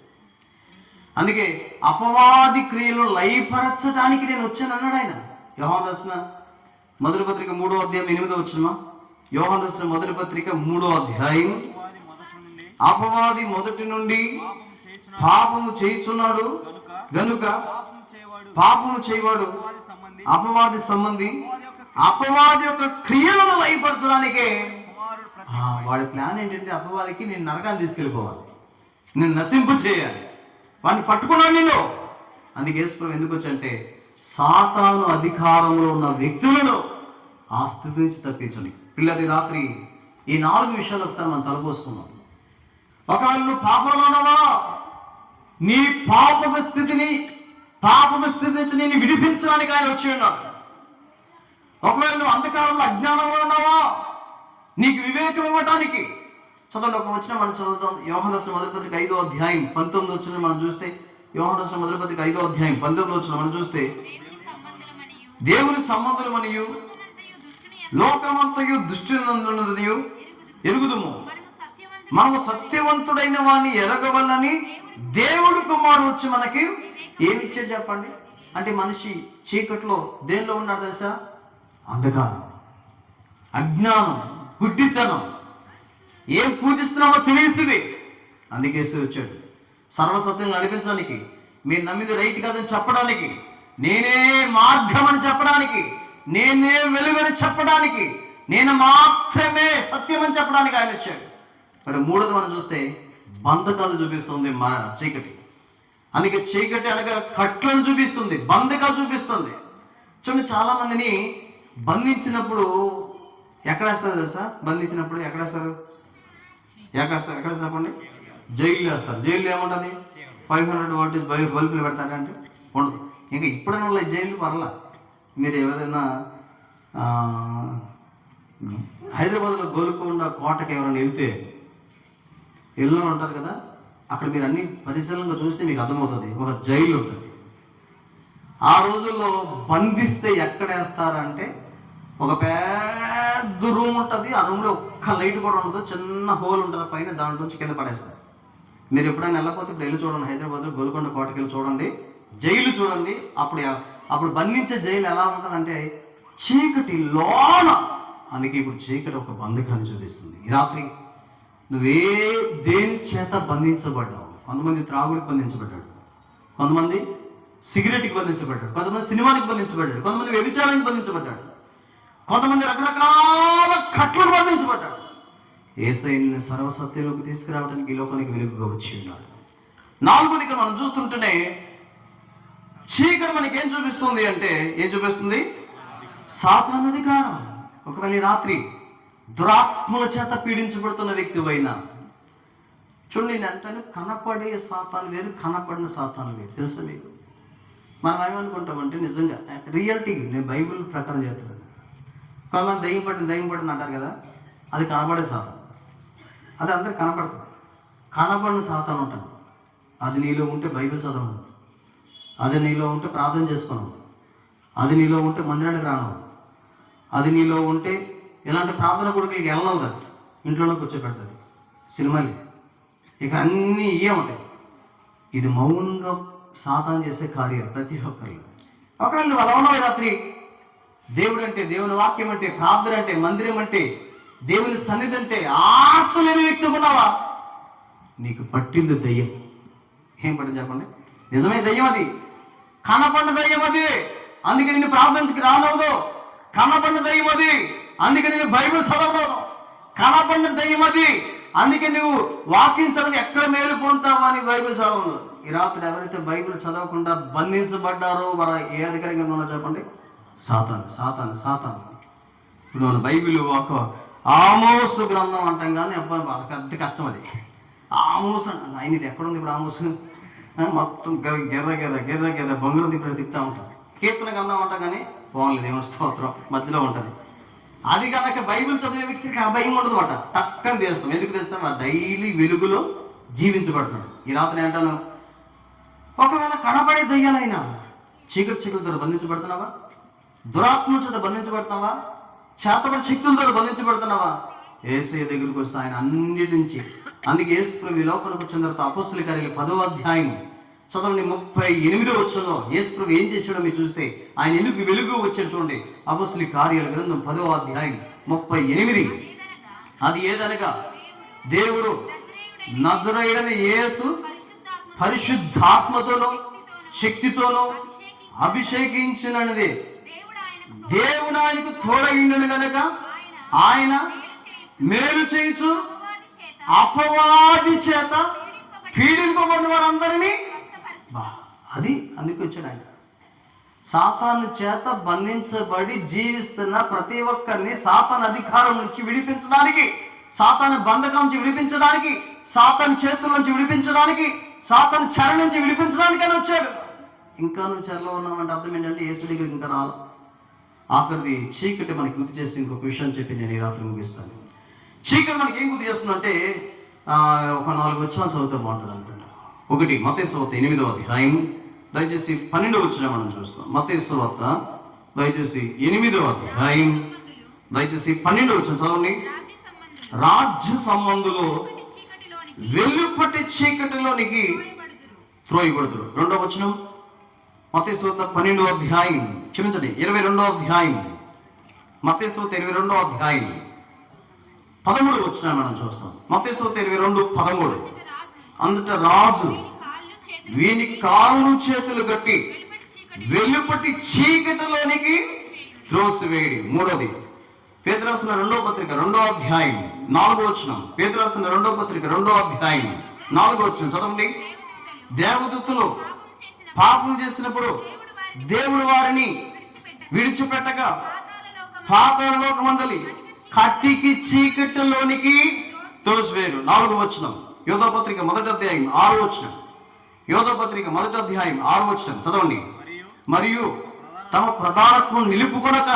అందుకే అపవాది క్రియలను లయపరచడానికి నేను వచ్చాను అన్నాడు ఆయన. యోహాను రాసిన మొదటి పత్రిక 3వ అధ్యాయం 8వ వచనమా? యోహాను రాసిన మొదటి పత్రిక 3వ అధ్యాయం, అపవాది మొదటి నుండి పాపము చేయుచున్నాడు గనుక పాపము చేయవాడు అపవాది సంబంధి, అపవాది యొక్క క్రియలను లయపరచడానికే వాడి ప్లాన్ ఏంటంటే అపవాదికి నేను నరకాన్ని తీసుకెళ్ళిపోవాలి, నేను నశింపు చేయాలి, వాడిని పట్టుకున్నాను నేను. అందుకే యేసుప్రభువు ఎందుకు వచ్చంటే సాతాను అధికారంలో ఉన్న వ్యక్తులను ఆ స్థితి నుంచి తప్పించండి. పిల్లది రాత్రి ఈ 4 విషయాలు ఒకసారి మనం తలపోసుకున్నాం. ఒకవేళ నువ్వు పాపంలో ఉన్నావా, నీ పాపపు స్థితి నుంచి నేను విడిపించడానికి ఆయన వచ్చి ఉన్నాడు. ఒకవేళ నువ్వు అంధకారంలో అజ్ఞానంలో ఉన్నావా, నీకు వివేకం ఇవ్వటానికి. చదవండి, ఒక వచనం మనం చదువుతాం. యోహాను రాసిన మొదటి పత్రిక 5వ అధ్యాయం 19వ వచనం మనం చూస్తే, యోహాను రాసిన మొదటి పత్రిక 5వ అధ్యాయం 19వ వచనం మనం చూస్తే, దేవుని సంబంధులమనియు లోకమంతయు దుష్టులందున్నదనియు ఎరుగుదుము, మనము సత్యవంతుడైన వాడిని ఎరగవల్లని దేవుడు కుమారుడు వచ్చి మనకి ఏమి ఇచ్చాడు చెప్పండి? అంటే మనిషి చీకట్లో దేనిలో ఉన్నాడు తెలుసా? అంధకారం, అజ్ఞానం, గుడ్డితనం, ఏం పూజిస్తున్నామో తెలియస్తుంది. అందుకే వచ్చాడు సర్వసత్యం నడిపించడానికి, మీరు నమ్మిది రైట్ కాదని చెప్పడానికి, నేనే మార్గం అని చెప్పడానికి, నేనే వెలుగని చెప్పడానికి, నేను మాత్రమే సత్యం అని చెప్పడానికి ఆయన వచ్చాడు. ఇక్కడ 3వది మనం చూస్తే బంధకాలు చూపిస్తుంది మా చీకటి. అందుకే చీకటి అనగా కట్లను చూపిస్తుంది, బంధకాలు చూపిస్తుంది. చూడండి, చాలా మందిని బంధించినప్పుడు ఎక్కడ వేస్తారు తెలుసా? బంధించినప్పుడు ఎక్కడ వేస్తారు చెప్పండి? జైలు వేస్తారు. జైలు ఏముంటుంది? 500 వోల్టేజ్ బల్బులు పెడతారంటే ఉండదు. ఇంకా ఇప్పుడైనా వాళ్ళ జైలు పర్లా. మీరు ఏదైనా హైదరాబాద్లో గోల్కొండ కోటకి ఎవరైనా వెళ్తే ఇళ్ళు ఉంటారు కదా, అక్కడ మీరు అన్ని పరిశీలనగా చూస్తే మీకు అర్థమవుతుంది, ఒక జైలు ఉంటుంది. ఆ రోజుల్లో బంధిస్తే ఎక్కడ వేస్తారంటే ఒక పెద్ద రూమ్ ఉంటుంది, ఆ రూమ్లో ఒక్క లైట్ కూడా ఉండదు, చిన్న హోల్ ఉంటుంది పైన, దాంట్లో నుంచి కింద పడేస్తారు. మీరు ఎప్పుడైనా వెళ్ళకపోతే ఇప్పుడు వెళ్ళి చూడండి, హైదరాబాద్లో గోల్కొండ కోటకి వెళ్ళి చూడండి, జైలు చూడండి. అప్పుడు బంధించే జైలు ఎలా ఉంటుందంటే చీకటి లోన. అందుకే ఇప్పుడు చీకటి ఒక బంధకాన్ని చూపిస్తుంది. ఈ రాత్రి దేని చేత బంధించబడ్డావు? కొంతమంది త్రాగుడికి బంధించబడ్డాడు, కొంతమంది సిగరెట్కి బంధించబడ్డాడు, కొంతమంది సినిమానికి బంధించబడ్డాడు, కొంతమంది వ్యభిచారానికి బంధించబడ్డాడు, కొంతమంది రకరకాల కట్లకు బంధించబడ్డాడు. యేసయ్యను సర్వసత్యంలోకి తీసుకురావడానికి ఈ లోకానికి వెలుగుగా వచ్చి ఉన్నాడు. 4వది ఇక్కడ మనం చూస్తుంటేనే చీకటి మనకి ఏం చూపిస్తుంది అంటే, ఏం చూపిస్తుంది? సాతాను అధికారం. ఒకవేళ రాత్రి దురాత్మల చేత పీడించబడుతున్న వ్యక్తివైనా చూడండి, నేను అంటాను కనపడే సాతాను వేరు, కనపడిన సాతాను వేరు. తెలుసా మీకు? మనం ఏమనుకుంటామంటే నిజంగా రియాలిటీ నేను బైబిల్ ప్రకారం చెప్తున్నాను. కొంతమంది దయ్యం పట్టింది అంటారు కదా, అది కనపడే సాతాను. అది అందరికి కనపడుతుంది. కనపడిన సాతాను ఉంటుంది. అది నీలో ఉంటే బైబిల్ చదవను, అది నీలో ఉంటే ప్రార్థన చేసుకోను, అది నీలో ఉంటే మందిరానికి రాను, అది నీలో ఉంటే ఇలాంటి ప్రార్థన కొడుకులకి వెళ్ళవు కదా, ఇంట్లోనే కూర్చోబెడుతుంది, సినిమాలు ఇక అన్నీ ఇవే ఉంటాయి. ఇది మౌనంగా సాతాను చేసే కార్యాలు ప్రతి ఒక్కరిలో. ఒకవేళ నువ్వు అలా ఉన్నావు రాత్రి, దేవుడు అంటే, దేవుని వాక్యం అంటే, ప్రార్థన అంటే, మందిరం అంటే, దేవుని సన్నిధి అంటే ఆశ లేని వ్యక్తి ఉన్నావా? నీకు పట్టింది దయ్యం. ఏం పట్టింది చెప్పండి? నిజమే దయ్యం, అది కనపడిన దయ్యం అది. అందుకే నేను ప్రార్థనకి రానవదు. కనపడిన దయ్యం అది, అందుకే నేను బైబిల్ చదవదు. కనపడిన దయ్యం అది, అందుకే నువ్వు వాక్యం చదివి ఎక్కడ మేలు పొందుతావా అని బైబిల్ చదవదు. ఈ రాత్రి ఎవరైతే బైబిల్ చదవకుండా బంధించబడ్డారో వారు ఏ అధికారి కింద ఉన్నా చెప్పండి? సాతాను, సాతాను, సాతాను. ఇప్పుడు మన బైబిల్ ఒక ఆమోసు గ్రంథం అంటాం, కానీ అబ్బాయి పెద్ద కష్టం అది. ఆమోసు ఆయన ఇది ఎక్కడుంది ఇప్పుడు? ఆమోసు మొత్తం గిర్ర బొంగులు తిప్పుతూ ఉంటాం. కీర్తన గ్రంథం అంటాం, కానీ బాగుంది, దేవుని స్తోత్రం మధ్యలో ఉంటుంది. అది కనుక బైబిల్ చదివే వ్యక్తికి ఆ భయం ఉండదు అన్నమాట. టక్కని చేస్తాం. ఎందుకు తెలుసా? మా డైలీ వెలుగులో జీవించబడుతున్నాడు. ఈ రాత్రి అంటాను, ఒకవేళ కనబడే దయ్యాలైనా చీకటితో బంధించబడుతున్నావా? దురాత్మల చేత బంధించబడుతున్నావా? చేతబడి శక్తులతో బంధించబడుతున్నావా? యేసయ్య దగ్గరికి వస్తే ఆయన అన్నిటి నుంచి, అందుకే యేసు ప్రభు ఈ లోకానికి వచ్చిన తర్వాత అపోస్తలుల కార్యాలు 10వ అధ్యాయం చదవండి, 38వ వచనంలో యేసు ప్రభు ఏం చేశాడో మీరు చూస్తే, ఆయన ఎందుకు వెలుగు వచ్చాడు చూడండి. అపోస్తలుల కార్యాల గ్రంథం 10వ అధ్యాయం 38. అది ఏదనగా దేవుడు నజరేయుడైన యేసు పరిశుద్ధాత్మతోనూ శక్తితోనూ అభిషేకించినదే దేవుడు ఆయనకు తోడైండును గనక ఆయన మేలు చేయుచు అపవాది చేత పీడింపబడిన వారందరినీ అది అందుకు వచ్చాడు ఆయన. సాతాను చేత బంధించబడి జీవిస్తున్న ప్రతి ఒక్కరిని సాతాను అధికారం నుంచి విడిపించడానికి, సాతాను బంధకం నుంచి విడిపించడానికి, సాతాను చేతుల నుంచి విడిపించడానికి, సాతాను చెర నుంచి విడిపించడానికి అని వచ్చాడు. ఇంకా నువ్వు చెరలో ఉన్నామంటే అర్థం ఏంటంటే యేసు దగ్గరికి ఇంకా రావాలి. ఆఖరిది చీకటి మనకి గుర్తు చేసి ఇంకొక విషయం చెప్పి నేను ఈ రాత్రి ముగిస్తాను. చీకటి మనకి ఏం గుర్తు చేస్తుందంటే ఒక 4 వచనాలు చదివితే బాగుంటుంది అనుకుంటా. 1 మత్తయి సువార్త 8వ అధ్యాయం దయచేసి 12వ వచనం మనం చూస్తాం. మత్తయి సువార్త దయచేసి 8వ అధ్యాయం దయచేసి 12వ వచనం చదవండి. రాజ్య సంబంధులు వెలుపటి చీకటిలోనికి త్రోయబడుదురు. 2వ వచనం మత్తయి సువార్త 12వ అధ్యాయం, క్షమించండి 22వ అధ్యాయం, మత్తయి సువార్త 22వ అధ్యాయం 13వ వచనం మనం చూస్తాం. మత్తయి సువార్త 22:13. అందుట రాజు వీని కాళ్ళు చేతులు కట్టి వెలుపటి చీకటిలోనికి త్రోసివేయడి. 3వది పేతురు రాసిన 2వ పత్రిక 2వ అధ్యాయం 4వ వచనం. పేతురు రాసిన 2వ పత్రిక 2వ అధ్యాయం 4వ వచనం చదవండి. దేవదూతలు పాపం చేసినప్పుడు దేవుడు వారిని విడిచిపెట్టక పాతాళలోకమందలి కట్టికి చీకటిలోనికి తోసివేయరు. 4వ వచనం యోధా పత్రిక 1వ అధ్యాయం 6వ వచనం. యోధా పత్రిక 1వ అధ్యాయం 6వ వచనం చదవండి. మరియు తమ ప్రధానత్వం నిలుపుకొనక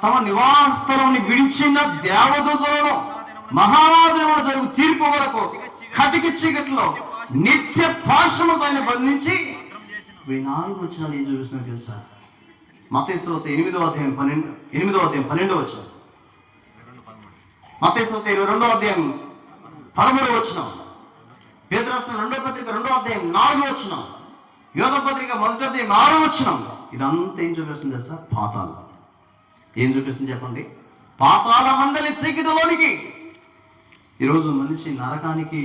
తమ నివాస స్థలం విడిచిన దేవదూతలను మహాదినమున జరుగు తీర్పు వరకు కటికి చీకటిలో నిత్య పాశముతో ఆయన బంధించి. 4 వచనాలు ఏం చూపిస్తున్నా తెలుసా? మత్తయి సువార్త 8వ అధ్యాయం 12వ వచనం, మత్తయి సువార్త 22వ అధ్యాయం 13వ వచనం, పేతురు రాసిన 2వ పత్రిక 2వ అధ్యాయం 4వ వచనం, యోధా పత్రిక 1వ అధ్యాయం 6వ వచనం. ఇదంతా ఏం చూపిస్తుంది తెలుసా? పాతాళం. ఏం చూపిస్తుంది చెప్పండి? పాతాళ మందలి చీకటిలోనికి. ఈరోజు మనిషి నరకానికి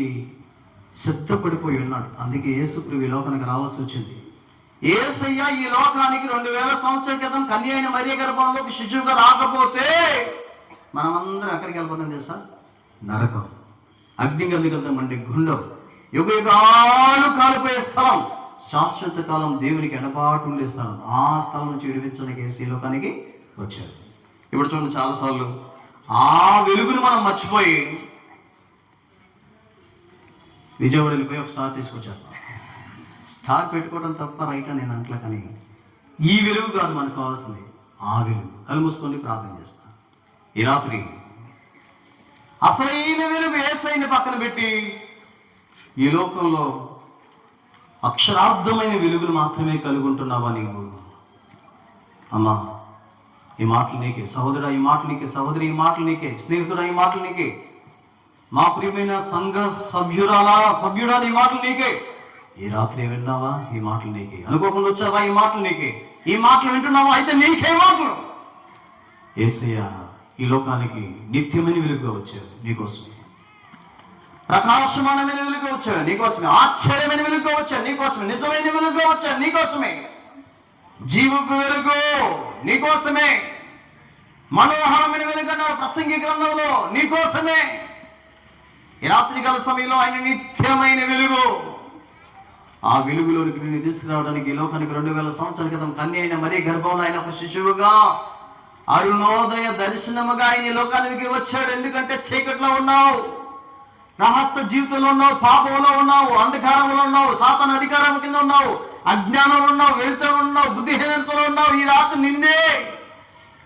సిద్ధపడిపోయి ఉన్నాడు. అందుకే యేసు ప్రభు ఈ లోకానికి రావాల్సి వచ్చింది. యేసయ్య ఈ లోకానికి 2000 సంవత్సరాల క్రితం కన్య అయిన మరియ గర్భంలోకి శిశువుగా రాకపోతే మనమందరం ఎక్కడికి వెళ్ళిపోతాం తెలుసా? నరకం. అగ్నిగల్లికి వెళ్తామంటే గుండం, యుగ యుగాలు కాలిపోయే స్థలం, శాశ్వత కాలం దేవునికి ఎడబాటు ఉండే స్థలం. ఆ స్థలం నుంచి విడిపించడానికి యేసు ఈ లోకానికి వచ్చాడు. ఇప్పుడు చూడండి, చాలాసార్లు ఆ వెలుగును మనం మర్చిపోయి విజయవాడ వెళ్ళిపోయి ఒక స్టార్ తీసుకొచ్చేస్తాం. స్టార్ పెట్టుకోవడం తప్ప రైట్ అని నేను అంటలే, కానీ ఈ వెలుగు కాదు మనకు కావాల్సింది, ఆ వెలుగు. కళ్ళు మూసుకొని ప్రార్థన చేస్తాను. ఈ రాత్రి అసలైన వెలుగు యేసయ్యని పక్కన పెట్టి ఈ లోకంలో అక్షరార్థమైన వెలుగును మాత్రమే కలుగుంటున్నావా నీవు? అమ్మా, ఈ మాటలు నీకే. సహోదరుడా, ఈ మాటలు నీకే. సహోదరి, ఈ మాటలు నీకే. స్నేహితుడా, ఈ మాటలు నీకే. మా ప్రియమైన సంఘ సభ్యుడా, ఈ మాటలు నీకే. ఈ రాత్రి విన్నావా? ఈ మాటలు నీకే. అనుకోకుండా వచ్చావా? ఈ మాటలు నీకే. ఈ మాటలు వింటున్నావా? అయితే నీకే మాటలు. యేసయ్య ఈ లోకానికి నిత్యమైన వెలుగుగా వచ్చాడు నీకోసమే. ప్రకాశమానమైన వెలుగుగా వచ్చాడు నీకోసమే. ఆశ్చర్యమైన వెలుగుగా వచ్చాడు నీకోసమే. నిజమైన వెలుగుగా వచ్చాడు నీకోసమే. జీవపు వెలుగు నీకోసమే. మనోహరమైన వెలుగు అన్నాడు ప్రసంగి గ్రంథంలో, నీకోసమే. ఈ రాత్రికాల సమయంలో ఆయన నిత్యమైన వెలుగు. ఆ వెలుగులోనికి నిన్ను తీసుకురావడానికి ఈ లోకానికి 2000 సంవత్సరాల క్రితం కన్య అయిన మరీ గర్భంలో ఆయన ఒక శిశువుగా అరుణోదయ దర్శనముగా ఆయన ఈ లోకానికి వచ్చాడు. ఎందుకంటే చీకట్లో ఉన్నావు, రహస్య జీవితంలో ఉన్నావు, పాపంలో ఉన్నావు, అంధకారంలో ఉన్నావు, సాతాను అధికారం కింద ఉన్నావు, అజ్ఞానంలో ఉన్నావు, వెలుతురులో ఉన్నావు, బుద్ధిహీనతలో ఉన్నావు. ఈ రాత్రి నిన్నే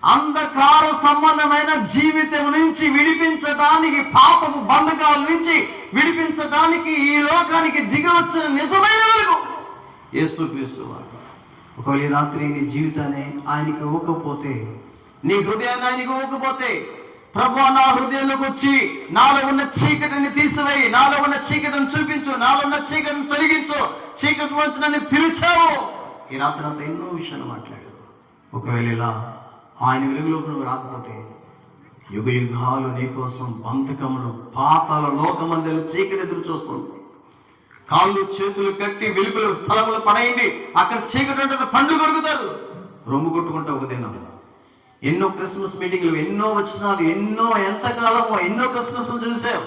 అంధకార సంబంధమైన జీవితం నుంచి విడిపించడానికి, పాపపు బంధకాల నుంచి విడిపించడానికి ఈ లోకానికి దిగి వచ్చిన నిజమైన వెలుగు యేసుక్రీస్తు వారు. ఒకవేళ ఈ రాత్రి నీ జీవితాన్ని ఆయనకి ఇవ్వకపోతే, నీ హృదయాన్ని ఆయనకి ఇవ్వకపోతే, ప్రభువా నా హృదయంలోకి వచ్చి నాలో ఉన్న చీకటిని తీసివేయి, నాలో ఉన్న చీకటిని చూపించు, నాలో ఉన్న చీకటిని తొలగించు, చీకటి నుంచి నన్ను పిలిచావు. ఈ రాత్రి అంతా ఎన్నో విషయాలు మాట్లాడావు. ఒకవేళ ఇలా ఆయన వెలుగులోకి నువ్వు రాకపోతే యుగ యుగాలు నీకోసం బంధకములు పాతాల లోకమందరి చీకటి ఎదురు చూస్తుంది. కాళ్ళు చేతులు కట్టి వెలుగుల స్థలములు పడేయండి, అక్కడ చీకటి ఉంటుంది, పండ్లు కొరుకుతారు, రొమ్ము కొట్టుకుంటా ఒక దినం. ఎన్నో క్రిస్మస్ మీటింగ్లు, ఎన్నో వచనాలు, ఎంతకాలమో ఎన్నో క్రిస్మస్లు చూసావు.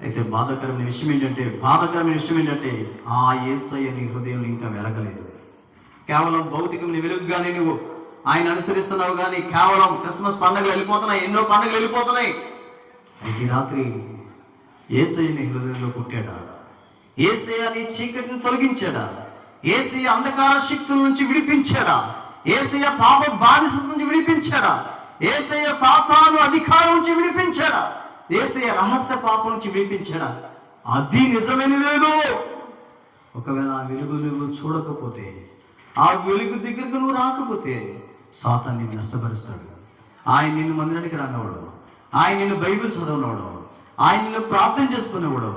అయితే బాధాకరమైన విషయం ఏంటంటే ఆ యేసయ్య నీ హృదయం ఇంకా వెలగలేదు. కేవలం భౌతికమైన వెలుగుగానే నువ్వు ఆయన అనుసరిస్తున్నావు, కానీ కేవలం క్రిస్మస్ పండుగలు వెళ్ళిపోతున్నాయి, ఎన్నో పండుగలు వెళ్ళిపోతున్నాయి. అయితే ఈ రాత్రి యేసయ్య నీ హృదయంలో పుట్టాడా? యేసయ్య నీ చీకటిని తొలగించాడా? యేసయ్య అంధకార శక్తుల నుంచి విడిపించాడా? యేసయ్య పాప బానిసల నుంచి విడిపించాడా? యేసయ్య సాతాను అధికారం నుంచి విడిపించాడా? యేసయ్య రహస్య పాపం నుంచి విడిపించాడా? అది నిజమైన వెలుగు. ఒకవేళ ఆ వెలుగు నువ్వు చూడకపోతే, ఆ వెలుగు దగ్గరకు నువ్వు రాకపోతే సాతాను నిన్ను నష్టపరుస్తాడు. ఆయన నిన్ను మందిరానికి రానివాడు, ఆయన నిన్ను బైబిల్ చదవనివాడు, ఆయన నిన్ను ప్రార్థన చేసుకునేవాడు,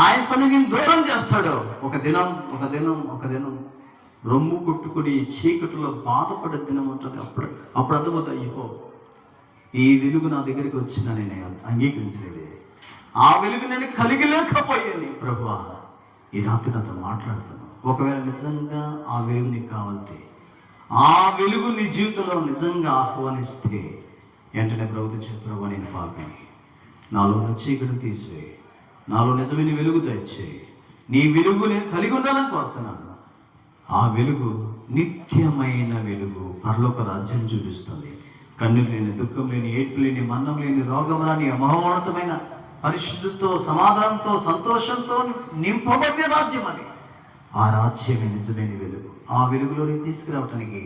ఆయన సన్నిధిని దూరం చేస్తాడు. ఒక దినం రొమ్ము కొట్టుకుని చీకటిలో బాధపడే దినం ఉంటుంది. అప్పుడు అర్థమవుతాయి, అయ్యో ఈ వెలుగు నా దగ్గరికి వచ్చినా నేను అంగీకరించలేదే, ఆ వెలుగు నేను కలిగలేకపోయాను. ప్రభువా, ఈ రాత్రి నాతో మాట్లాడుతున్నాను. ఒకవేళ నిజంగా ఆ వెలుగు నీకు కావాలంటే, ఆ వెలుగు నీ జీవితంలో నిజంగా ఆహ్వానిస్తే వెంటనే ప్రభుత్వం, ప్రభు నేను పాపిని, నాలో ఉన్న చీకటిని తీసివేయి, నాలో నిజమైన వెలుగు తెచ్చేయి, నీ వెలుగు నేను కలిగి ఉండాలని కోరుతున్నాను. ఆ వెలుగు నిత్యమైన వెలుగు, పరలోక రాజ్యం చూపిస్తుంది. కన్నులు లేని, దుఃఖం లేని, ఏడ్పు లేని, మన్నం లేని, రోగం రాని, మహోన్నతమైన పరిశుద్ధితో, సమాధానంతో, సంతోషంతో నింపబడిన రాజ్యం అది. ఆ రాజ్యమే నిజమైన వెలుగు. ఆ వెలుగులోని తీసుకురావటానికి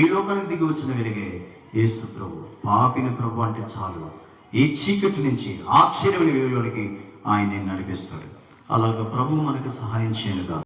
ఈ లోకానికి దిగి వచ్చిన వెలుగే యేసు ప్రభు. పాపిని ప్రభు అంటే చాలు, ఈ చీకటి నుంచి ఆశ్చర్యమైన వెలుగులోనికి ఆయన నడిపిస్తాడు. అలాగా ప్రభు మనకు సహాయం చేయనుగా.